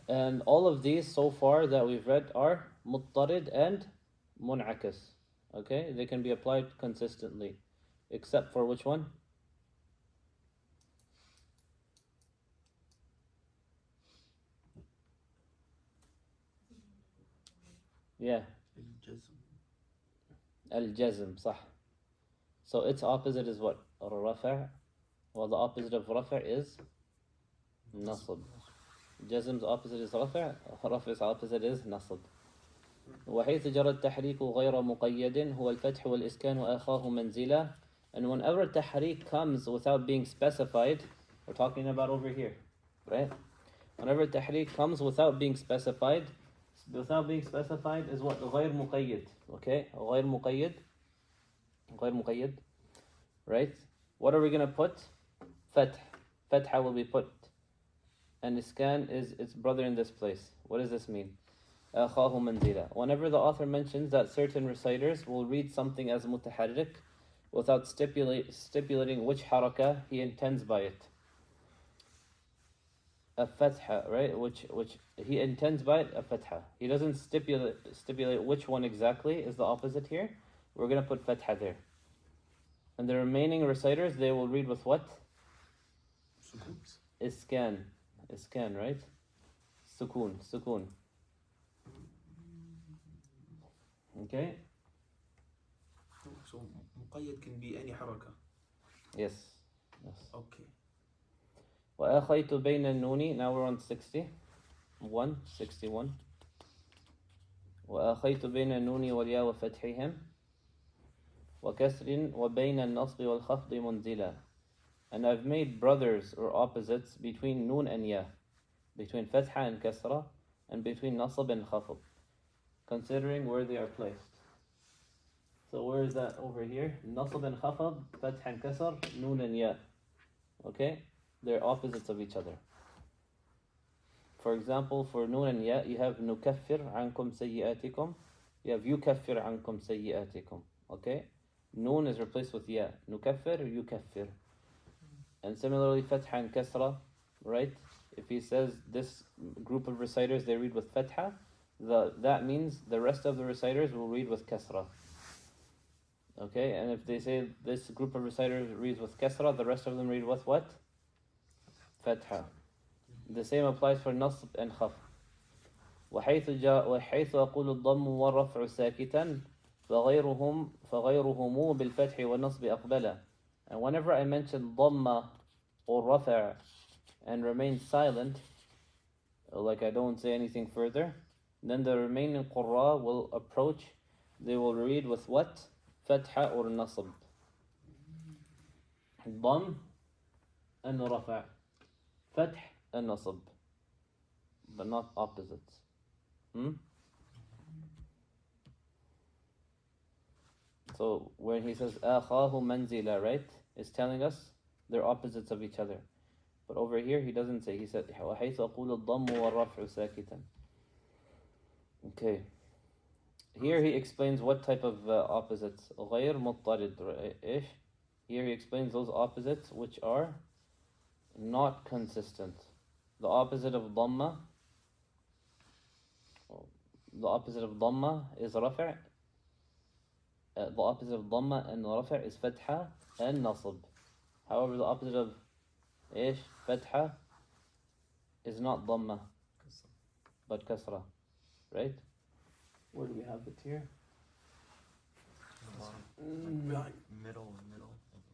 And all of these so far that we've read are muttarid and mun'akas. Okay, they can be applied consistently. Except for which one? Yeah. Al-jazm, صح. So its opposite is what? Rafa'. Well, the opposite of rafa' is nasb. Jazm's opposite is rafa'. Rafi''s opposite is nasb. وحيث جرى التحريك غير مقيد هو الفتح والإسكان وآخاه منزلا. And whenever tahrik comes without being specified, we're talking about over here, right? Whenever tahrik comes without being specified is what? غير مقيد. Okay? غير مقيد. Right? What are we going to put? Fath. Fatha will be put. And iskan is its brother in this place. What does this mean? أخاه منزلا. Whenever the author mentions that certain reciters will read something as mutaharrik without stipulating which haraka he intends by it. A fatha, right? Which he intends by it, a fatha. He doesn't stipulate which one exactly is the opposite here. We're going to put fatha there. And the remaining reciters, they will read with what? Iskan, right? Sukun. Okay? So, muqayyad can be any haraka. Yes. Okay. وأخيت بين النون. Now we're on 61. وأخيت بين النون والياء وفتحهم وكسر وبين النصب والخفض منزلا. And I've made brothers or opposites between nun and ya, between fatha and kasra, and between nasab and khafd, considering where they are placed. So where is that over here? Nasab and khafd, fatha and kasr, nun and ya. Okay? They're opposites of each other. For example, for nun and ya, you have nukaffir ankum sayyi'atikum. You have yukaffir ankum sayyi'atikum. Okay? Noon is replaced with ya. Nukaffir, yukaffir. And similarly, fatha and kasra, right? If he says this group of reciters, they read with fatha, that means the rest of the reciters will read with kasra. Okay, and if they say this group of reciters reads with kasra, the rest of them read with what? Fatha. The same applies for nasb and khaf. وحيث أقول الضم والرفع ساكتا فغيرهم بالفتح والنصب أقبلا. And whenever I mention dhamma or rafa' and remain silent, like I don't say anything further, then the remaining qurra will approach, they will read with what? Fatha or nasb. Dhamm and rafa'. Fath and nasb. But not opposites. So when he says akhahu manzila, right, it's telling us they're opposites of each other. But over here he doesn't say. He said وحيث أقول الضم والرفع ساكتا. Okay. Here he explains what type of opposites. غير مضطرد. إيش? Here he explains those opposites which are not consistent. The opposite of dhamma. The opposite of dhamma is rafa'. The opposite of dhamma and rafa' is fatha and nasb. However, the opposite of ish, fatha, is not dhamma, but kasra. Right? Where do we have it here? Behind. Middle,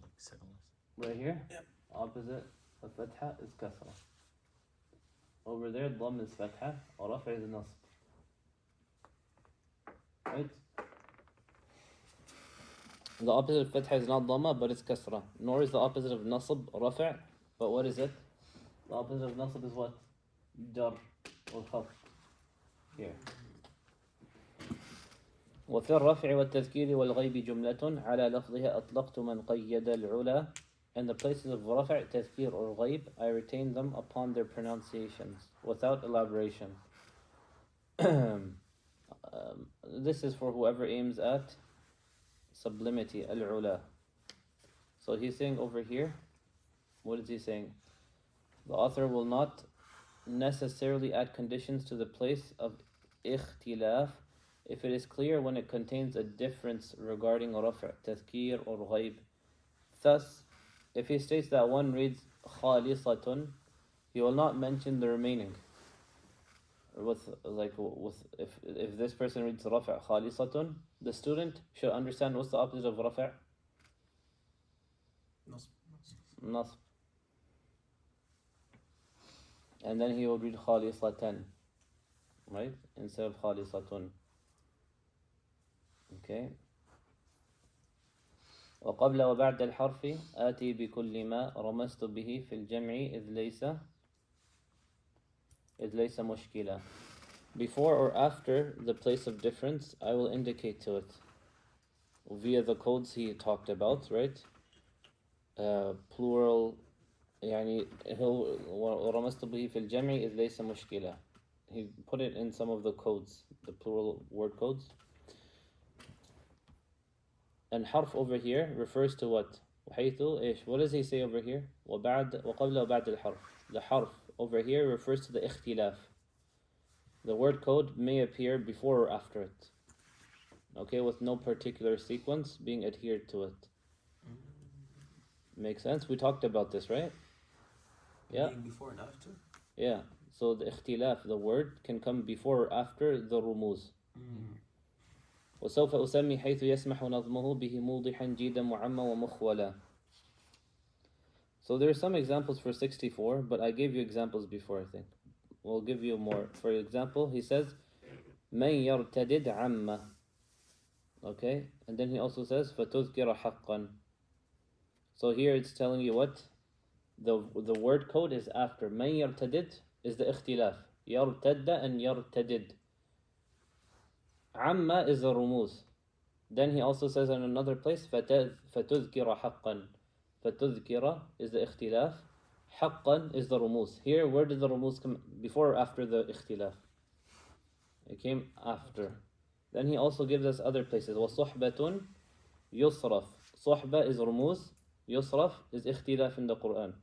like second list. Right here? Yep. Opposite of fatha is kasra. Over there, dhamm is fatha, or rafa' is nasb. Right? The opposite of fatha is not dhamma, but it's kasra. Nor is the opposite of nasb rafa', but what is it? The opposite of nasb is what? Jar or khaf. Here. وفي الرفع والتذكير والغيب جملة على لفظها أطلقت من قيد العلا. And the places of rafa', tazkir or ghaib, I retain them upon their pronunciations without elaboration. This is for whoever aims at sublimity, al-ula. So he's saying over here, what is he saying? The author will not necessarily add conditions to the place of ikhtilaf if it is clear when it contains a difference regarding rafa', tazkir or ghaib. Thus, if he states that one reads khalisatun, he will not mention the remaining. If this person reads rafa' khalisatun, the student should understand what's the opposite of rafa'? Nasb. And then he will read khalisatan, right? Instead of khalisatun. Okay. وقبل وبعد الحرف آتي بكل ما رمزت به في الجمع إذ ليس مشكلة. Before or after the place of difference, I will indicate to it via the codes he talked about, right? Plural, يعني رمزت به في الجمع إذ ليس مشكلة. He put it in some of the codes, the plural word codes. And harf over here refers to what? وحيث إيش? What does he say over here? وقبل وبعد الحرف. The harf over here refers to the ikhtilaf. The word code may appear before or after it. Okay, with no particular sequence being adhered to it. Makes sense? We talked about this, right? Yeah. Before and after? Yeah. So the ikhtilaf, the word, can come before or after the rumuz. وسوف أسمي حيث يسمح نظمه به موضحا جيدا معما ومخولا. So there are some examples for 64, but I gave you examples before, I think. We'll give you more. For example, he says, من يرتدد عما. Okay? And then he also says, فتذكر حقا. So here it's telling you what? The word code is after. من يرتدد is the اختلاف. يرتد and يرتدد. Amma is the rumuz. Then he also says in another place, فَتُذْكِرَ حَقًّا. فَتُذْكِرَ is the ikhtilaf. حَقًّا is the rumuz. Here, where did the rumuz come? Before or after the ikhtilaf? It came after. Then he also gives us other places. وَصُحْبَةٌ يصرف. صحبة is رموز. يصرف is اختلاف in the Quran.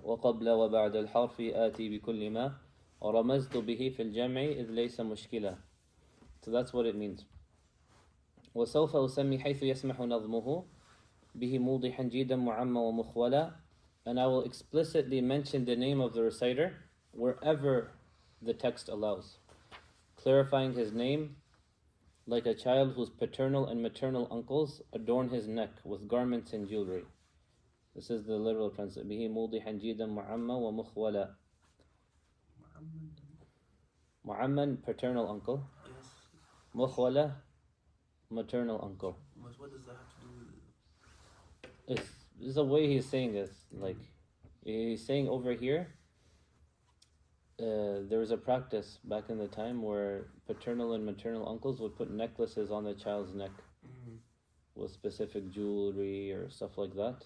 وقبل وبعد الحرف آتي بكل ما رمزت به في الجمع إذ ليس مشكلة. So that's what it means. وسوف أسمي حيث يسمح نظمه به موضحا جيدا معمى ومخولا. And I will explicitly mention the name of the reciter wherever the text allows, clarifying his name like a child whose paternal and maternal uncles adorn his neck with garments and jewelry. This is the literal translation. به موضحا جيدا معمى ومخولا. معمى, paternal uncle. Yes. مخولا, maternal uncle. But what does that have to do with It's the way he's saying this. Like, he's saying over here, there was a practice back in the time where paternal and maternal uncles would put necklaces on the child's neck with specific jewelry or stuff like that.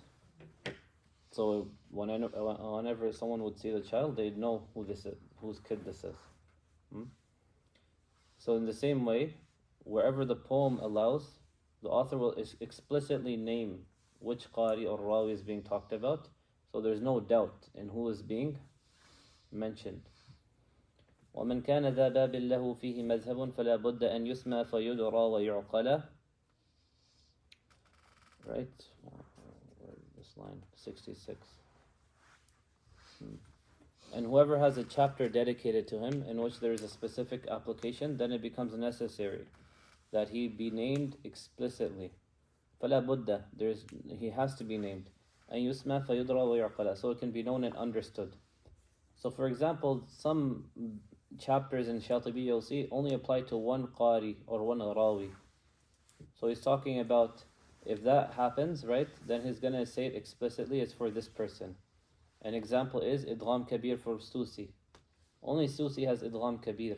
So whenever someone would see the child, they'd know who this is, whose kid this is. So in the same way, wherever the poem allows, the author will explicitly name which qari or rawi is being talked about, so there's no doubt in who is being mentioned. ومن كان ذا باب له فيه مذهب فلا بد أن يسمى فيدرى ويعقل. Right? Where is this line? 66. And whoever has a chapter dedicated to him in which there is a specific application, then it becomes necessary that he be named explicitly. فلا بد, he has to be named. أن يسمى فيدرى ويعقل, so it can be known and understood. So for example, some chapters in Shaatibiyah you'll see only apply to one qari or one rawi. So he's talking about if that happens, right, then he's going to say it explicitly, it's for this person. An example is idgham kabir for Susi. Only Susi has idgham kabir,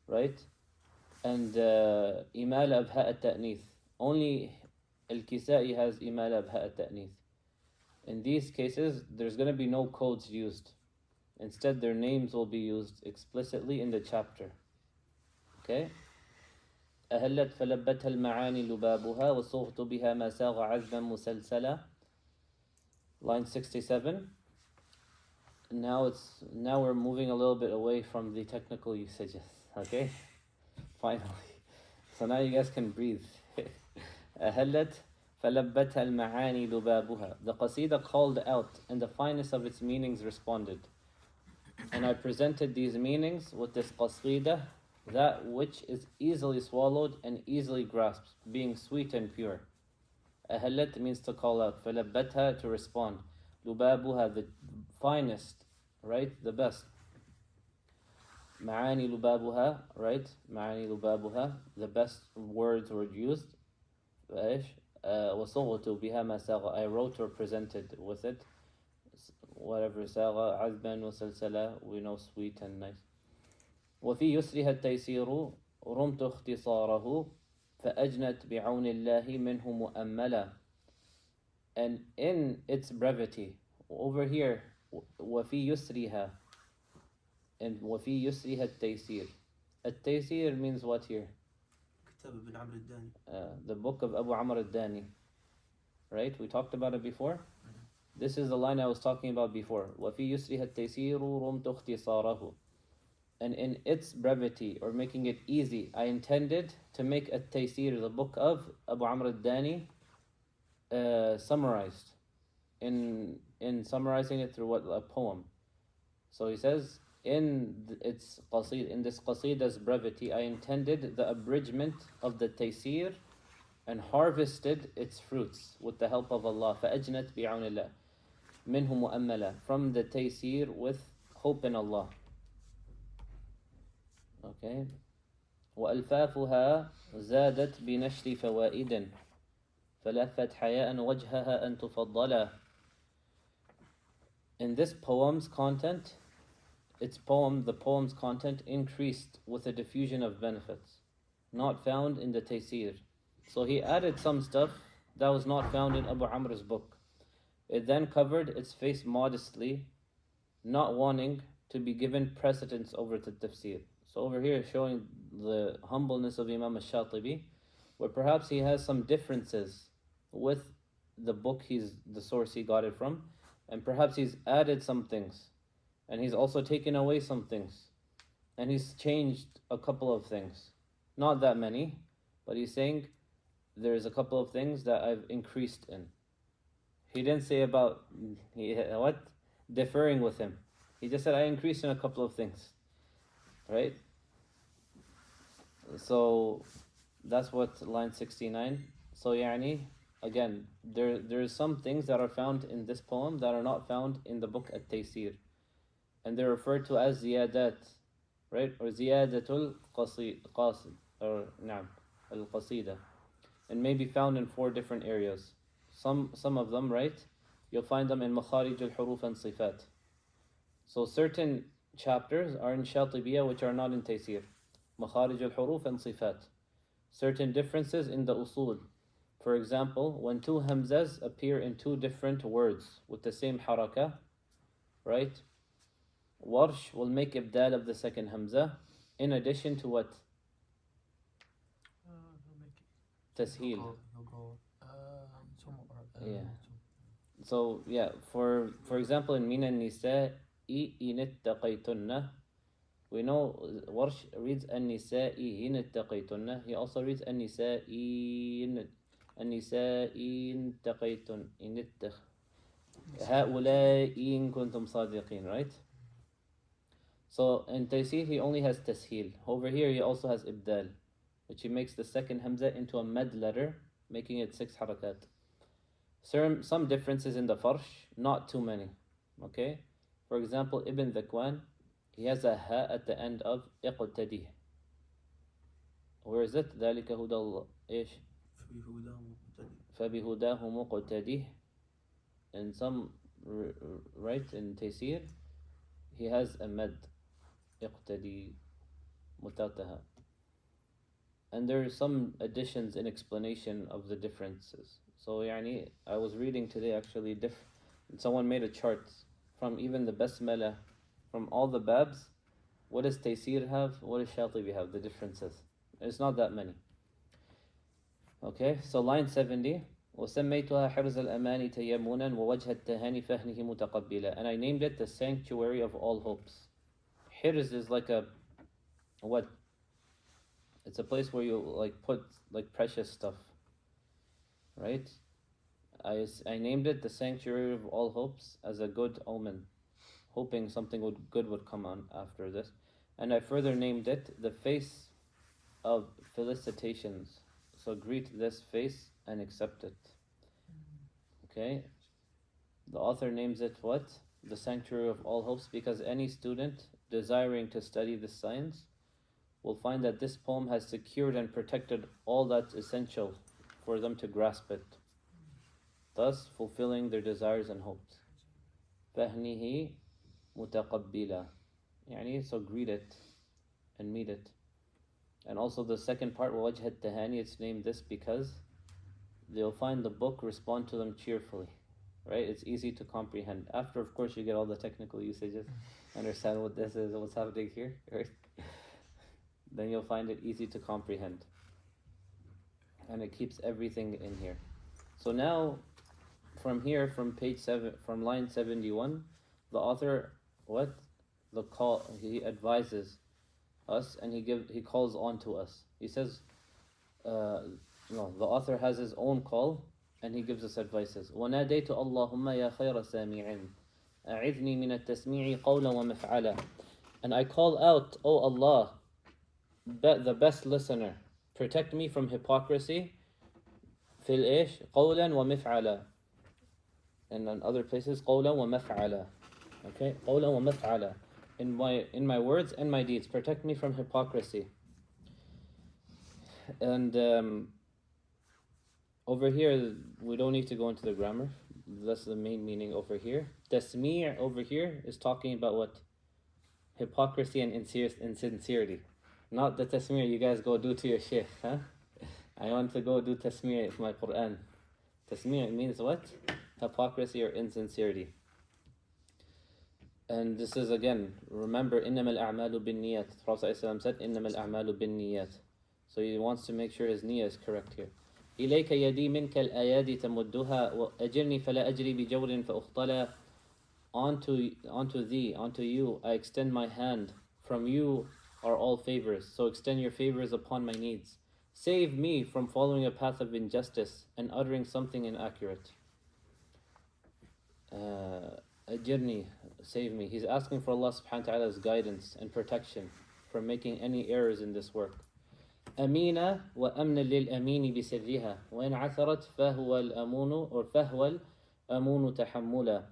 right? And imala of ha at-ta'nith. Only al-Kisa'i has imala of ha at-ta'nith. In these cases, there's going to be no codes used. Instead, their names will be used explicitly in the chapter. Okay? أهلت فلبتها المعاني لبابها وصغت بها ما ساغ عذبا مسلسلا. Line 67. Now we're moving a little bit away from the technical usages. Okay? Finally. So now you guys can breathe. أهلت فلبتها المعاني لبابها. The qasida called out and the finest of its meanings responded. And I presented these meanings with this qasida, that which is easily swallowed and easily grasped, being sweet and pure. Ahallat means to call out. Falabbatha, to respond. Lubabuha, the finest, right? The best. Ma'ani lubabuha, right? Ma'ani lubabuha, the best words were used. وصغت بها ما ساغ, I wrote or presented with it. Whatever ساغ عذبا وسلسلة, we know sweet and nice. وفي يسرها التيسير رمت اختصاره فأجنت بعون الله منه مؤملا. And in its brevity, over here, وفي يسرها, and وفي يسرها التيسير. التيسير means what here? كتاب ابن عمرو الداني. The book of Abu Amr al-Dani. Right? We talked about it before. This is the line I was talking about before. وفي يسرها التيسير رمت اختصاره. And in its brevity, or making it easy, I intended to make at-Taysir, the book of Abu Amr al-Dani, summarized. In summarizing it through a poem. So he says, in this qasida's brevity, I intended the abridgment of the Taysir and harvested its fruits with the help of Allah. فَأَجْنَتْ بِعَوْنِ اللَّهِ مِنْهُ مُؤَمَّلًا, from the Taysir with hope in Allah. Okay. وألفافها زادت بنشر فوائد فلفت حياء وجهها أن تفضلا. In this poem's content, the poem's content increased with a diffusion of benefits, not found in the Taysir. So he added some stuff that was not found in Abu Amr's book. It then covered its face modestly, not wanting to be given precedence over the tafsir. So over here showing the humbleness of Imam al-Shatibi, where perhaps he has some differences with the book the source he got it from, and perhaps he's added some things, and he's also taken away some things, and he's changed a couple of things. Not that many, but he's saying there's a couple of things that I've increased in. He didn't say about differing with him. He just said I increased in a couple of things, right? So that's what line 69. So again, there's some things that are found in this poem that are not found in the book At-Taysir, and they're referred to as ziyadat, right? Or ziyadatul qasid, or al-qasida, and may be found in 4 different areas. Some of them, right? You'll find them in makharij al-huruf and sifat. So certain chapters are in Shaatibiyah which are not in Taysir. Makharij al-huruf and sifat. Certain differences in the usul. For example, when 2 hamzas appear in 2 different words with the same haraka, right? Warsh will make ibdal of the second hamza in addition to what? Tasheel. Yeah. So yeah, for example, in Mina Nisa ittaqaytunna, we know Warsh reads an-nisa ittaqaytunna. He also reads an-nisa taqaytun هؤلاء إن كنتم صادقين, right? So in Taysir he only has tasheel. Over here he also has ibdal, which he makes the second hamza into a mad letter, making it 6 harakat. Some differences in the farsh, not too many. Okay? For example, Ibn Dhakwan, he has a ha at the end of iqtadih. Where is it? ذلك هدى الله. إيش؟ فبهداه مقتدih. And some, right, in Taysir, he has a mad, iqtadi, mutataha. And there are some additions in explanation of the differences. So I was reading today actually, someone made a chart from even the basmala, from all the babs. What does Taysir have? What does Shaatibi have? The differences. It's not that many. Okay, so line 70. وَسَمَّيْتُهَا حِرْزَ الْأَمَانِ تَيَمُّنًا وَوَجْهَ التَّهَانِ فَهْنِهِ مُتَقَبِّلًا. And I named it the sanctuary of all hopes. Hirz is like what? It's a place where you put precious stuff, right? I named it the sanctuary of all hopes as a good omen, hoping something good would come on after this. And I further named it the face of felicitations. So greet this face and accept it. Okay? The author names it what? The sanctuary of all hopes, because any student desiring to study this science will find that this poem has secured and protected all that's essential for them to grasp it, thus fulfilling their desires and hopes. فَهْنِهِ مُتَقَبِّلًا. So greet it and meet it. And also the second part, وَوَجْهَ التَّهَانِ, it's named this because they'll find the book respond to them cheerfully, right? It's easy to comprehend. After, of course, you get all the technical usages, understand what this is, what's happening here, right? Then you'll find it easy to comprehend. And it keeps everything in here. So now, from here, from line 71, the author, he advises us, and he calls on to us. He says, the author has his own call, and he gives us advices. وَنَادَيْتُ اللَّهُمَّ يَا خَيْرَ سَامِعٍ أَعِذْنِي مِنَ التَّسْمِيعِ قَوْلًا وَمَفْعَلًا. And I call out, O Allah, the best listener, protect me from hypocrisy, fil ish, قَوْلًا وَمَفْعَلًا. And in other places, قَوْلًا وَمَفْعَلًا. Okay, قَوْلًا وَمَفْعَلًا. In my words and my deeds, protect me from hypocrisy. And over here, we don't need to go into the grammar. That's the main meaning over here. Tasmi' over here is talking about what? Hypocrisy and insincerity. Not the tasmi' you guys go do to your shaykh, huh? I want to go do tasmi' of my Quran. Tasmi' means what? Hypocrisy or insincerity. And this is again, remember, إِنَّمَا الْأَعْمَالُ بِالنِّيَّاتِ. The Prophet ﷺ said, إِنَّمَا الْأَعْمَالُ بِالنِّيَّاتِ. So he wants to make sure his niyyah is correct here. إليك يدي منك الأيادي تمدها وأجرني فلا أجري بجور فأخطلا. Onto thee, onto you, I extend my hand. From you are all favors, so extend your favors upon my needs. Save me from following a path of injustice and uttering something inaccurate. Ajirni, save me. He's asking for Allah subhanahu wa ta'ala's guidance and protection from making any errors in this work. أمينة وأمن للأمين بسرها وإن عثرت فهو الأمون or فهو الأمون تحملا.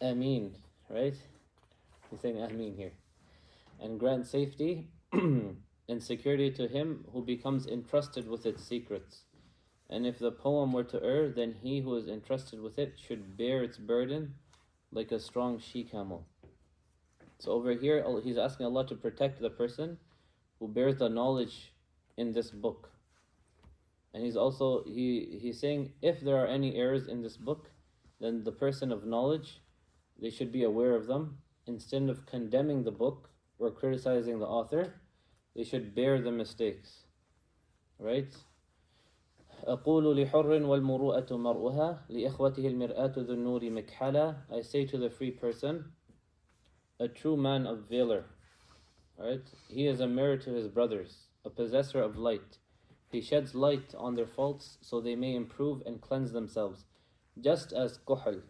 Ameen, right? He's saying Ameen here. And grant safety and security to him who becomes entrusted with its secrets. And if the poem were to err, then he who is entrusted with it should bear its burden like a strong she-camel. So over here, he's asking Allah to protect the person who bears the knowledge in this book. And he's also, he's saying, if there are any errors in this book, then the person of knowledge, they should be aware of them. Instead of condemning the book or criticizing the author, they should bear the mistakes. Right? أقول لحر والمروءة مرؤها لإخوته المرآة ذو النور مكحلا. I say to the free person, a true man of valor. Right? He is a mirror to his brothers, a possessor of light. He sheds light on their faults so they may improve and cleanse themselves. Just as كحل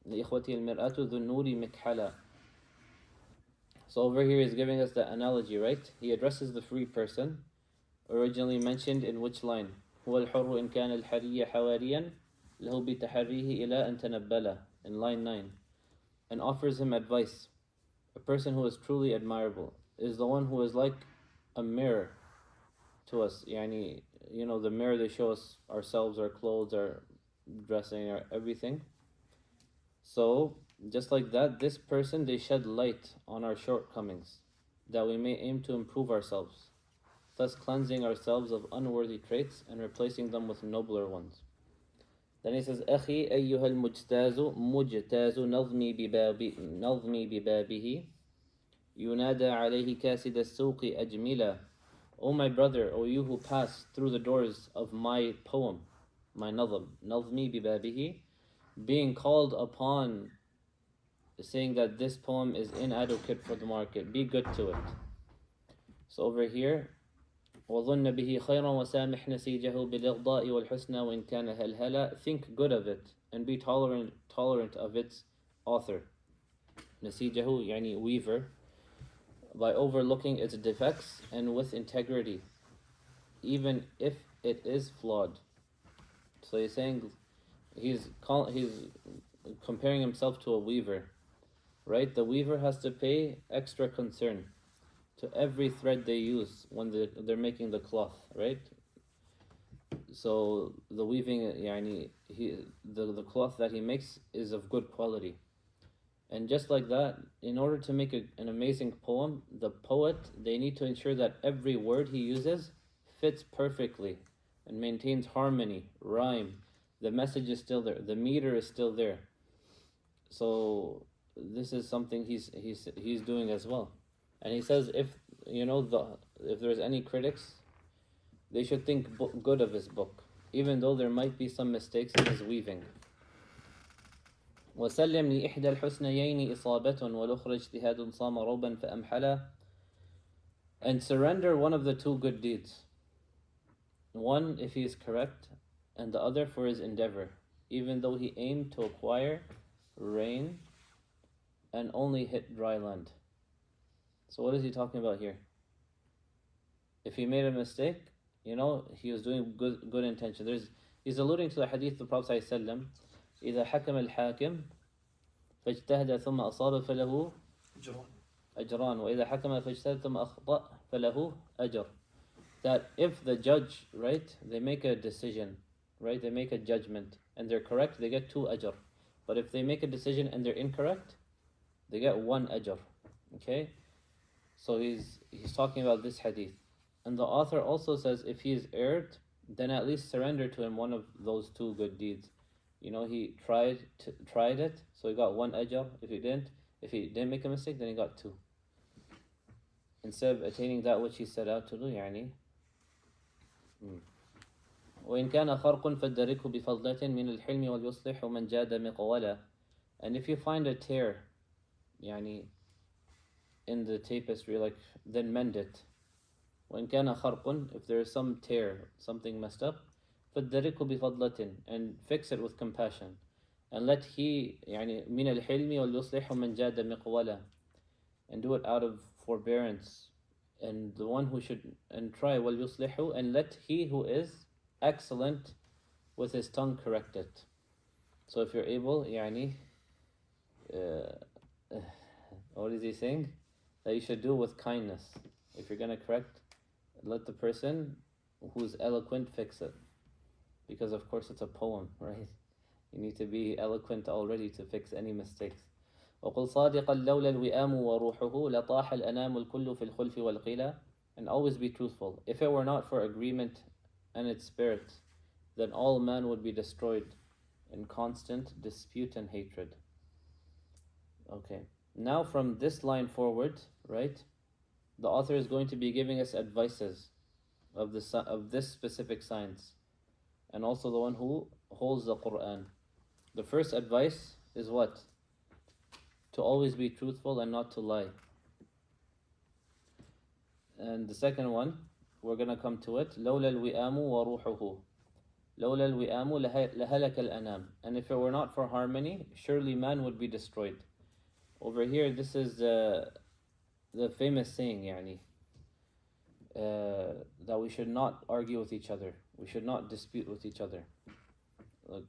لإخوته المرآة ذو النور مكحلا. So over here he's giving us the analogy, right? He addresses the free person, originally mentioned in which line? هو الحر إن كان الحري حواريا له بتحريه إلى أن تنبلا, in line 9, and offers him advice. A person who is truly admirable is the one who is like a mirror to us. Yani, you know, the mirror, they show us ourselves, our clothes, our dressing, our everything. So, just like that, this person, they shed light on our shortcomings, that we may aim to improve ourselves, thus cleansing ourselves of unworthy traits and replacing them with nobler ones. Then he says, أخي أيها المجتاز مجتاز نظمي ببابه ينادى عليه كاسد السوق أجملا. O my brother, O you who pass through the doors of my poem, my nazm, نظمي ببابه, being called upon, saying that this poem is inadequate for the market, be good to it. So over here, وظن به خيرا وسامح نسيجه بالإغضاء والحسنى وإن كان هلهلا. Think good of it and be tolerant of its author. نسيجه يعني weaver, by overlooking its defects and with integrity, even if it is flawed. So he's saying, he's comparing himself to a weaver, right? The weaver has to pay extra concern to every thread they use when they're making the cloth, right? So the weaving, the cloth that he makes is of good quality. And just like that, in order to make an amazing poem, the poet, they need to ensure that every word he uses fits perfectly and maintains harmony, rhyme. The message is still there. The meter is still there. So this is something he's doing as well. And he says, if there's any critics, they should think good of his book, even though there might be some mistakes in his weaving. وسلم لإحدى الحسنيين إصابة والأخرى اجتهاد صام روبا فأمحلا. And surrender one of the two good deeds, one if he is correct, and the other for his endeavor, even though he aimed to acquire rain and only hit dry land. So what is he talking about here? If he made a mistake, he was doing good intention. He's alluding to the hadith of the Prophet ﷺ, إذا حكم الحاكم فاجتهد ثم أصاب فله أجران وإذا حكم فاجتهد ثم أخطأ فله أجر. That if the judge, right, they make a decision, right, they make a judgment and they're correct, they get 2 ajr. But if they make a decision and they're incorrect, they get 1 ajr. Okay? So he's talking about this hadith. And the author also says if he is erred, then at least surrender to him one of those 2 good deeds. He tried it, so he got 1 ajr. If he didn't make a mistake, then he got 2. Instead of attaining that which he set out to do, وإن كان خرق فادركه بفضلة من الحلم واليصلح ومن جاد مقولا. And if you find a tear يعني in the tapestry, like, then mend it. وإن كان خرق, if there is some tear, something messed up, فادركه بفضلة, and fix it with compassion. And let he يعني من الحلم واليصلح ومن جاد مقولا, and do it out of forbearance. And the one who should, and try واليصلح, and let he who is excellent with his tongue correct it. So if you're able, يعني what is he saying? That you should do it with kindness. If you're gonna correct, let the person who's eloquent fix it. Because of course it's a poem, right? You need to be eloquent already to fix any mistakes. وقل صادقا لولا الوئام وروحه لطاح الأنام الكل في الخلف والقيل. And always be truthful. If it were not for agreement and its spirit, then all man would be destroyed in constant dispute and hatred. Okay, now from this line forward, right, the author is going to be giving us advices of this specific science, and also the one who holds the Quran. The first advice is what? To always be truthful and not to lie. And the second one, we're going to come to it. لولا الوئام وروحه لولا الوئام لهلك الأنام. And if it were not for harmony, surely man would be destroyed. Over here, this is the famous saying, يعني, that we should not argue with each other. We should not dispute with each other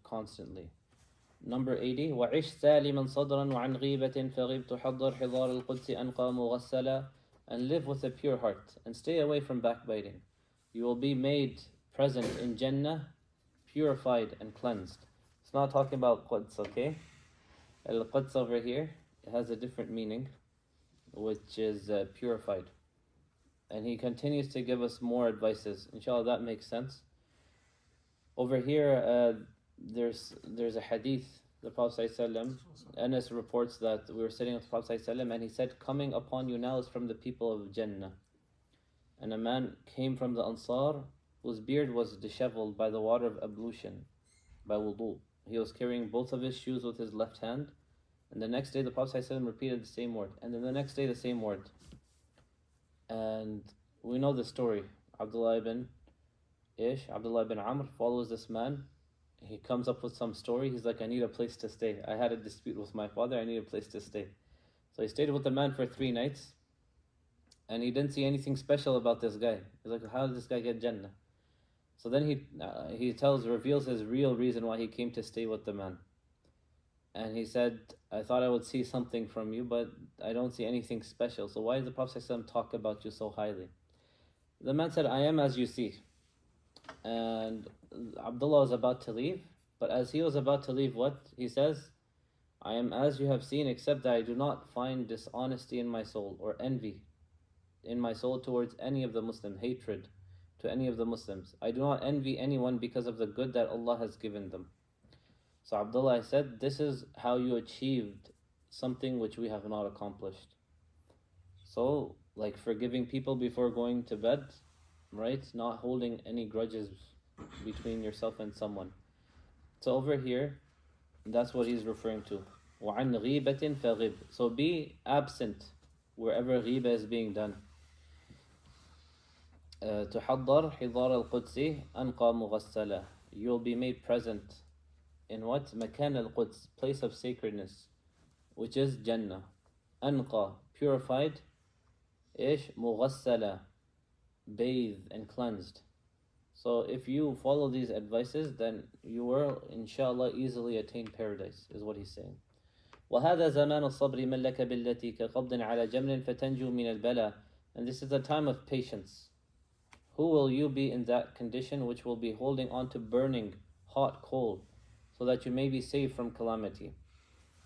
constantly. Number 80. وعش سالما صدرا وعن غيبة فغب تحضر حضار القدس أنقى مغسلا. And live with a pure heart and stay away from backbiting. You will be made present in Jannah, purified and cleansed. It's not talking about Quds, okay? Al-Quds over here, it has a different meaning, which is purified. And he continues to give us more advices. Inshallah, that makes sense. Over here, there's a hadith. The Prophet ﷺ, Anas reports that we were sitting with the Prophet ﷺ, and he said, coming upon you now is from the people of Jannah. And a man came from the Ansar whose beard was disheveled by the water of ablution, by wudu. He was carrying both of his shoes with his left hand. And the next day the Prophet ﷺ repeated the same word. And then the next day the same word. And we know the story. Abdullah ibn Amr follows this man. He comes up with some story. He's like, I need a place to stay. I had a dispute with my father. I need a place to stay. So he stayed with the man for 3 nights. And he didn't see anything special about this guy. He's like, how did this guy get Jannah? So then he reveals his real reason why he came to stay with the man. And he said, I thought I would see something from you, but I don't see anything special. So why did the Prophet ﷺ talk about you so highly? The man said, I am as you see. And Abdullah was about to leave, but as he was about to leave, what? He says, I am as you have seen, except that I do not find dishonesty in my soul, or envy in my soul towards any of the Muslims, hatred to any of the Muslims. I do not envy anyone because of the good that Allah has given them. So Abdullah said, this is how you achieved something which we have not accomplished. So, like forgiving people before going to bed, right? Not holding any grudges between yourself and someone. So over here, that's what he's referring to. وَعَنْ غِيبَةٍ فَغِبْ. So be absent wherever ghiba is being done. تُحَضَّرْ حِضَارَ الْقُدْسِ أَنْقَى مُغَسَّلًا. You'll be made present in what? مكان القدس, place of sacredness, which is Jannah. أنقى, purified. إيش? مغسلا, bathed and cleansed. So if you follow these advices, then you will inshallah easily attain paradise, is what he's saying. وهذا زمان الصبر من لك بالتي كقبض على جمل فتنجو من البلاء. And this is a time of patience. Who will you be in that condition which will be holding on to burning hot coal, so that you may be saved from calamity?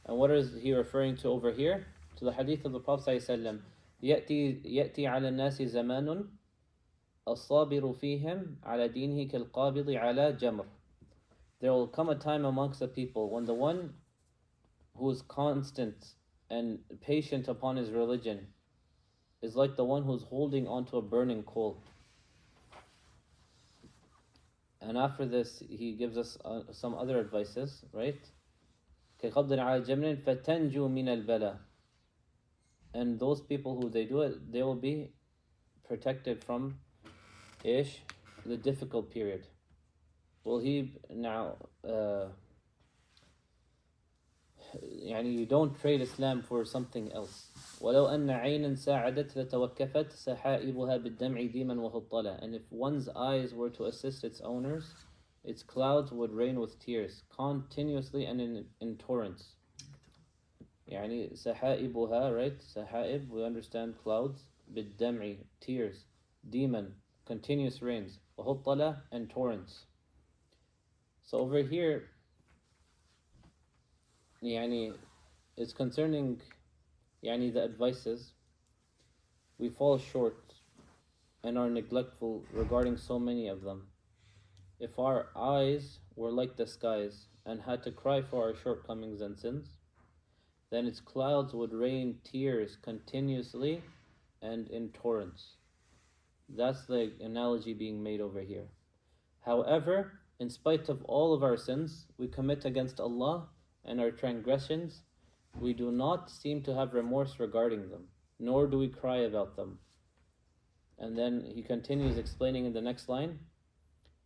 And what is he referring to over here? To the hadith of the Prophet ﷺ. يأتي على الناس زمان الصابر فيهم على دينه كالقابض على جمر. There will come a time amongst the people when the one who is constant and patient upon his religion is like the one who's holding onto a burning coal. And after this, he gives us some other advices, right? كَقَبْضٍ عَلَى جَمْرٍ فَتَنْجُوا مِنَ الْبَلَى. And those people who they do it, they will be protected from the difficult period. Well, he now, you don't trade Islam for something else. ولو أن عينا ساعدت لتوكفت سحائبها بالدمع ديما وهطلا. And if one's eyes were to assist its owners, its clouds would rain with tears continuously and in torrents. سحائبها, right? سحائب, we understand clouds. بالدمع, tears. Demon, continuous rains. وهطلا, and torrents. So over here, it's concerning the advices. We fall short and are neglectful regarding so many of them. If our eyes were like the skies and had to cry for our shortcomings and sins, then its clouds would rain tears continuously and in torrents. That's the analogy being made over here. However, in spite of all of our sins we commit against Allah and our transgressions, we do not seem to have remorse regarding them, nor do we cry about them. And then he continues explaining in the next line,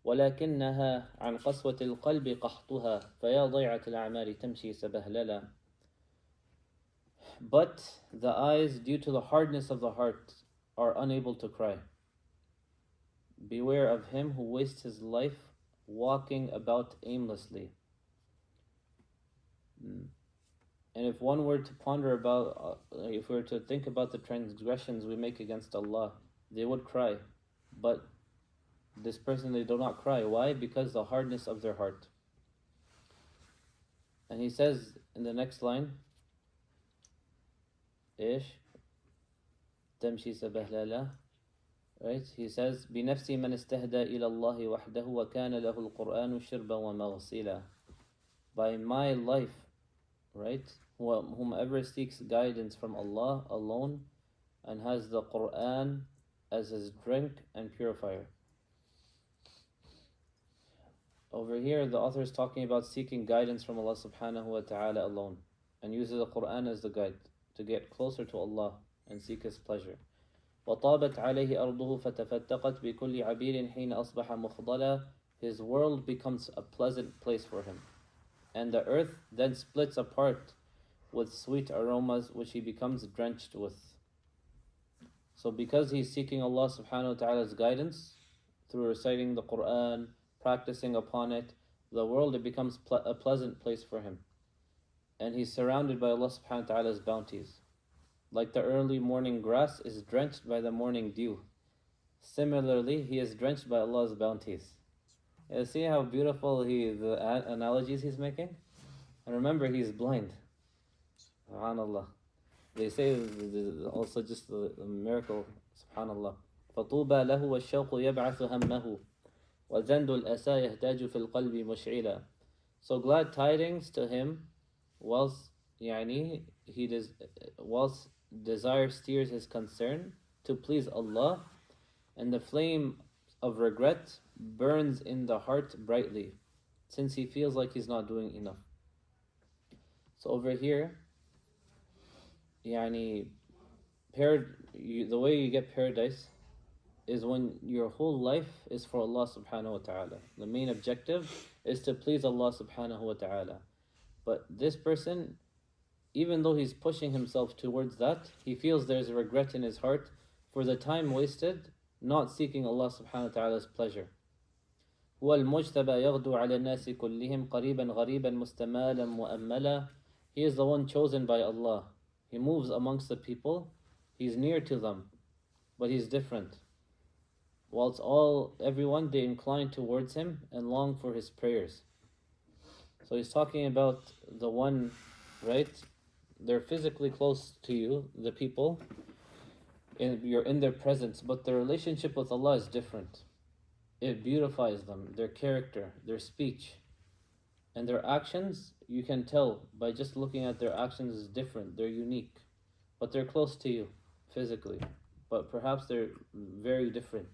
وَلَكِنَّهَا عَنْ قَسْوَةِ الْقَلْبِ قَحْطُهَا فَيَا ضَيْعَةَ الْأَعْمَالِ تَمْشِي سَبَهْلَلًا. But the eyes, due to the hardness of the heart, are unable to cry. Beware of him who wastes his life walking about aimlessly. And if one were to ponder about, if we were to think about the transgressions we make against Allah, they would cry. But this person, they do not cry. Why? Because the hardness of their heart. And he says in the next line, تمشي سبهللا. Right? He says, بنفس من استهدى إلى الله وحده وكان له القرآن شربا ومغسلا. By my life, right? Whomever seeks guidance from Allah alone and has the Quran as his drink and purifier. Over here, the author is talking about seeking guidance from Allah subhanahu wa ta'ala alone, and uses the Quran as the guide to get closer to Allah and seek His pleasure. وطابت عليه أرضه فتفتقت بكل عبير حين أصبح مخضلا. His world becomes a pleasant place for him, and the earth then splits apart with sweet aromas which he becomes drenched with. So because he's seeking Allah subhanahu wa ta'ala's guidance through reciting the Quran, practicing upon it, the world, it becomes a pleasant place for him. And he's surrounded by Allah subhanahu wa ta'ala's bounties. Like the early morning grass is drenched by the morning dew, similarly he is drenched by Allah's bounties. You see how beautiful the analogies he's making? And remember, he's blind. SubhanAllah. They say also just the miracle, SubhanAllah. فَطُوبَى لَهُ وَالشَّوْقُ يَبْعَثُ هَمَّهُ وَزَنْدُ الْأَسَى يَهْتَاجُ فِي الْقَلْبِ مُشْعِلًا. So glad tidings to him whilst whilst desire steers his concern to please Allah, and the flame of regret burns in the heart brightly, since he feels like he's not doing enough. So over here, the way you get paradise is when your whole life is for Allah subhanahu wa ta'ala. The main objective is to please Allah subhanahu wa ta'ala. But this person, even though he's pushing himself towards that, he feels there's a regret in his heart for the time wasted not seeking Allah subhanahu wa ta'ala's pleasure. هو المجتبى يغدو على الناس كلهم قريبا غريبا مستمالا مؤملا. He is the one chosen by Allah. He moves amongst the people. He's near to them, but he's different. Whilst everyone, they incline towards him and long for his prayers. So he's talking about the one, right? They're physically close to you, the people. You're in their presence, but their relationship with Allah is different. It beautifies them, their character, their speech, and their actions. You can tell by just looking at their actions is different. They're unique, but they're close to you physically, but perhaps they're very different.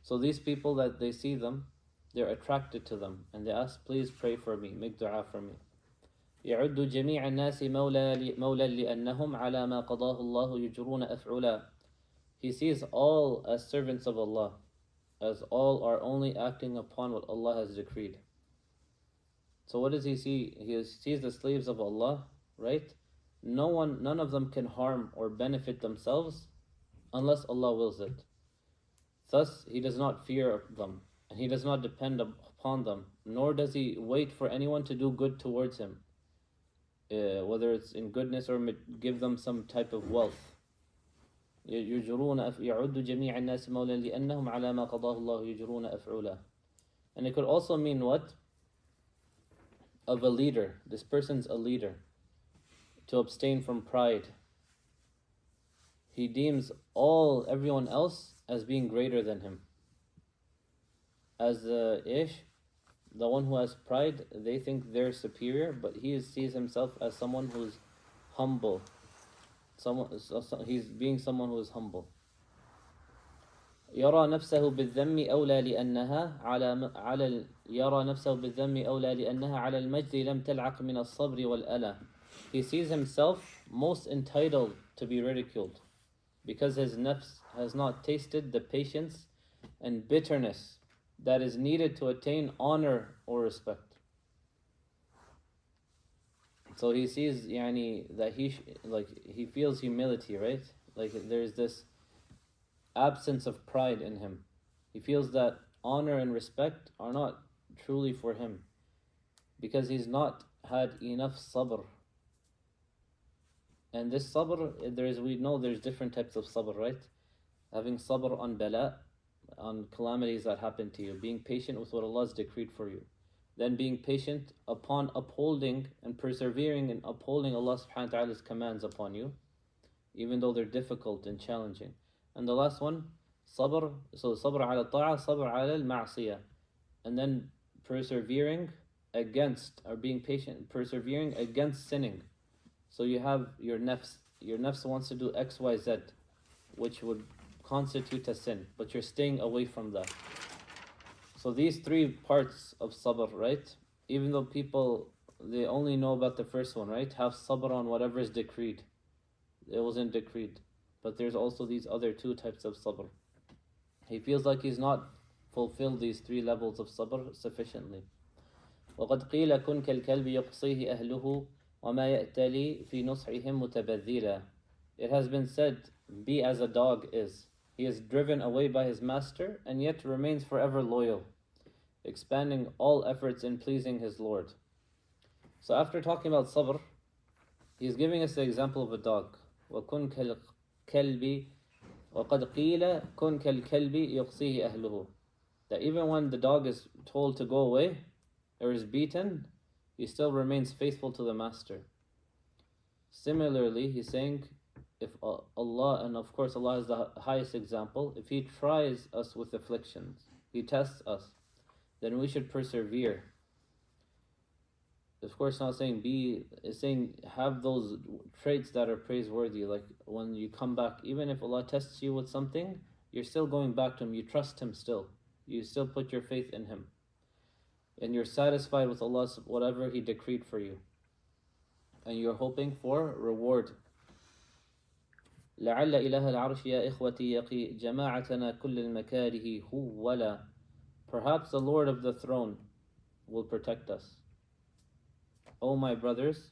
So these people that they see them, they're attracted to them and they ask, please pray for me, make dua for me. يعد جميع الناس مولا لأنهم على ما قضاه الله يجرون أفعلا. He sees all as servants of Allah, as all are only acting upon what Allah has decreed. So what does he see? He sees the slaves of Allah, right? None of them can harm or benefit themselves unless Allah wills it. Thus, he does not fear them, and he does not depend upon them, nor does he wait for anyone to do good towards him, whether it's in goodness or give them some type of wealth. يعد جميع الناس مولا لأنهم على ما قضاه الله يجرون أفعلا. And it could also mean what? Of a leader. This person's a leader. To abstain from pride. He deems everyone else as being greater than him. As the one who has pride, they think they're superior, but he sees himself as someone who's humble. He's being someone who is humble. يرى نفسه بالذم أولى لأنها على المجد لم تلعق من الصبر والألى. He sees himself most entitled to be ridiculed because his nafs has not tasted the patience and bitterness that is needed to attain honor or respect. So he sees that he feels humility, right? Like there's this absence of pride in him. He feels that honor and respect are not truly for him because he's not had enough sabr. And this sabr, we know there's different types of sabr, right? Having sabr on bala, on calamities that happen to you, being patient with what Allah has decreed for you. Then being patient upon upholding and persevering in upholding Allah subhanahu wa ta'ala's commands upon you, even though they're difficult and challenging. And the last one, sabr, so sabr ala ta'a, sabr ala al-ma'siyah. And then persevering against, or being patient, persevering against sinning. So you have your nafs wants to do X, Y, Z, which would constitute a sin, but you're staying away from that. So these three parts of sabr, right? Even though people, they only know about the first one, right? Have sabr on whatever is decreed. It wasn't decreed. But there's also these other two types of sabr. He feels like he's not fulfilled these three levels of sabr sufficiently. وَقَدْ قِيلَ كُنْ كَالْكَلْبِ يَقْصِيهِ أَهْلُهُ وَمَا يَأْتَلِي فِي نُصْحِهِمْ مُتَبَذِّلًا. It has been said, be as a dog is. He is driven away by his master and yet remains forever loyal, expanding all efforts in pleasing his Lord. So after talking about sabr, he's giving us the example of a dog. وَكُنْ كَالْكَلْبِ وَقَدْ قِيلَ كُنْ كَالْكَلْبِ يُقْصِيهِ أَهْلُهُ. That even when the dog is told to go away or is beaten, he still remains faithful to the master. Similarly, he's saying, if Allah, and of course Allah is the highest example, if He tries us with afflictions, He tests us, then we should persevere. Of course, not saying it's saying have those traits that are praiseworthy, like when you come back, even if Allah tests you with something, you're still going back to Him, you trust Him still, you still put your faith in Him, and you're satisfied with Allah's whatever He decreed for you, and you're hoping for reward. لعل إله العرش يا إخوتي يقي جماعتنا كل المكاره هو ولا. Perhaps the Lord of the throne will protect us, O my brothers,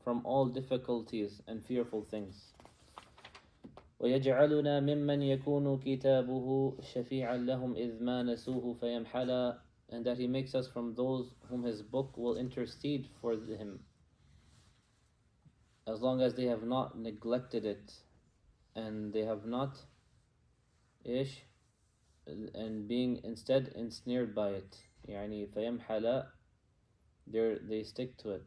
from all difficulties and fearful things. ويجعلنا ممن يكون كتابه شفيعا لهم إذ ما نسوه فيمحلا. And that He makes us from those whom His book will intercede for him, as long as they have not neglected it and they have not and being instead ensnared by it. يعني فيمحلا, they stick to it.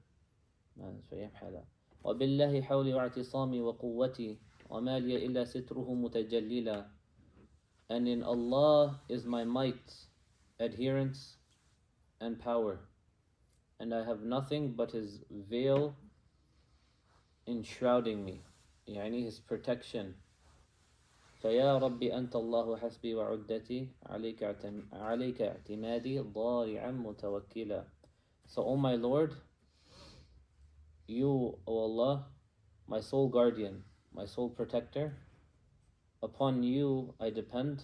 فيمحلا. وبالله حولي واعتصامي وقوتي وما لي إلا ستره متجللا. And in Allah is my might, adherence, and power, and I have nothing but His veil enshrouding me, يعني His protection. فيا رب أنت الله حسبي وعدتي عليك اعتمادي ضارعا متوكلا. So, O my Lord, you, O Allah, my sole guardian, my sole protector, upon you I depend,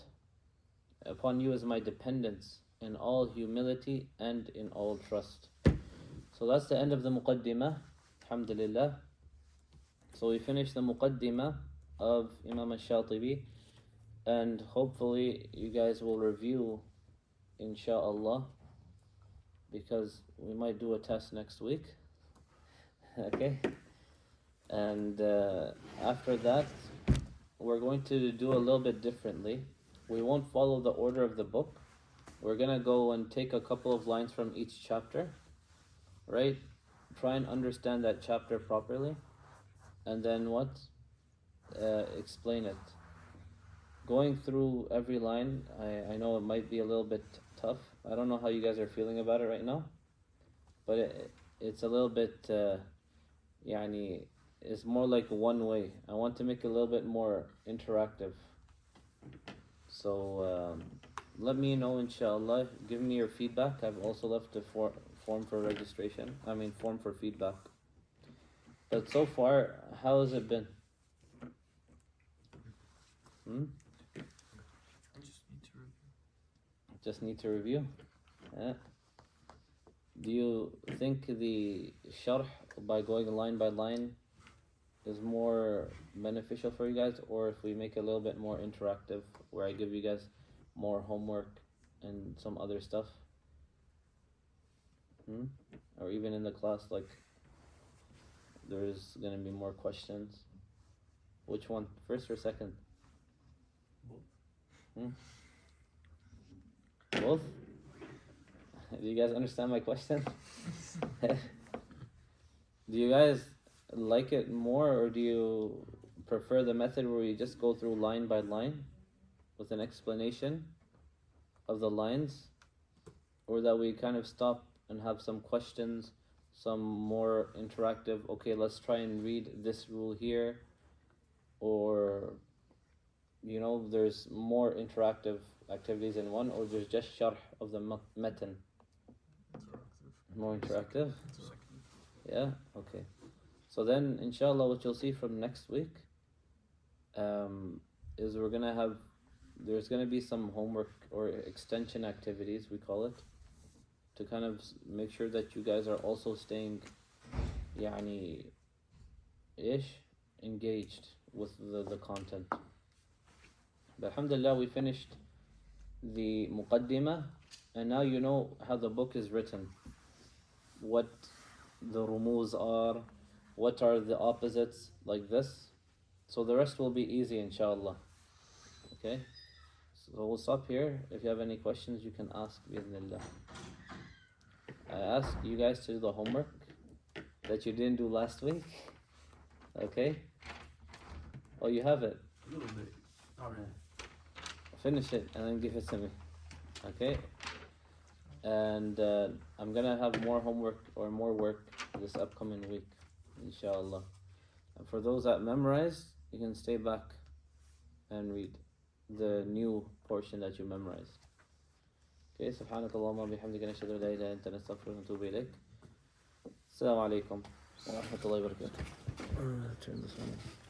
upon you is my dependence in all humility and in all trust. So that's the end of the muqaddimah, alhamdulillah. So we finished the muqaddimah of Imam al-Shatibi, and hopefully you guys will review, insha'Allah, because we might do a test next week. Okay? And after that, we're going to do a little bit differently. We won't follow the order of the book. We're going to go and take a couple of lines from each chapter, right? Try and understand that chapter properly. And then what? Explain it. Going through every line, I know it might be a little bit tough. I don't know how you guys are feeling about it right now, but it's a little bit, it's more like one way. I want to make it a little bit more interactive. So let me know, inshallah. Give me your feedback. I've also left a form for registration. Form for feedback. But so far, how has it been? Just need to review. Yeah. Do you think the sharh by going line by line is more beneficial for you guys, or if we make it a little bit more interactive, where I give you guys more homework and some other stuff? Or even in the class, like there's gonna be more questions. Which one, first or second? Both? Do you guys understand my question? Do you guys like it more, or do you prefer the method where we just go through line by line with an explanation of the lines, or that we kind of stop and have some questions, some more interactive, okay, let's try and read this rule here, or there's more interactive activities in one, or there's just sharh of the matan? More interactive? Yeah? Okay. So then, inshallah, what you'll see from next week is there's gonna be some homework or extension activities, we call it, to kind of make sure that you guys are also staying engaged with the content. But alhamdulillah, we finished the muqaddimah, and now you know how the book is written, what the rumuz are, what are the opposites, like this. So the rest will be easy, inshallah. Okay? So we'll stop here. If you have any questions, you can ask, bi'idhnillah. I asked you guys to do the homework that you didn't do last week. Okay? Oh, you have it? A little bit. Alright. Finish it and then give it to me. Okay? And I'm gonna have more homework or more work this upcoming week, inshallah. And for those that memorize, you can stay back and read the new portion that you memorized. Okay, سبحانك اللهم وبحمدك نشهد أن لا إله إلا أنت نستغفرك ونتوب إليك. السلام عليكم ورحمة الله وبركاته. Turn this one off.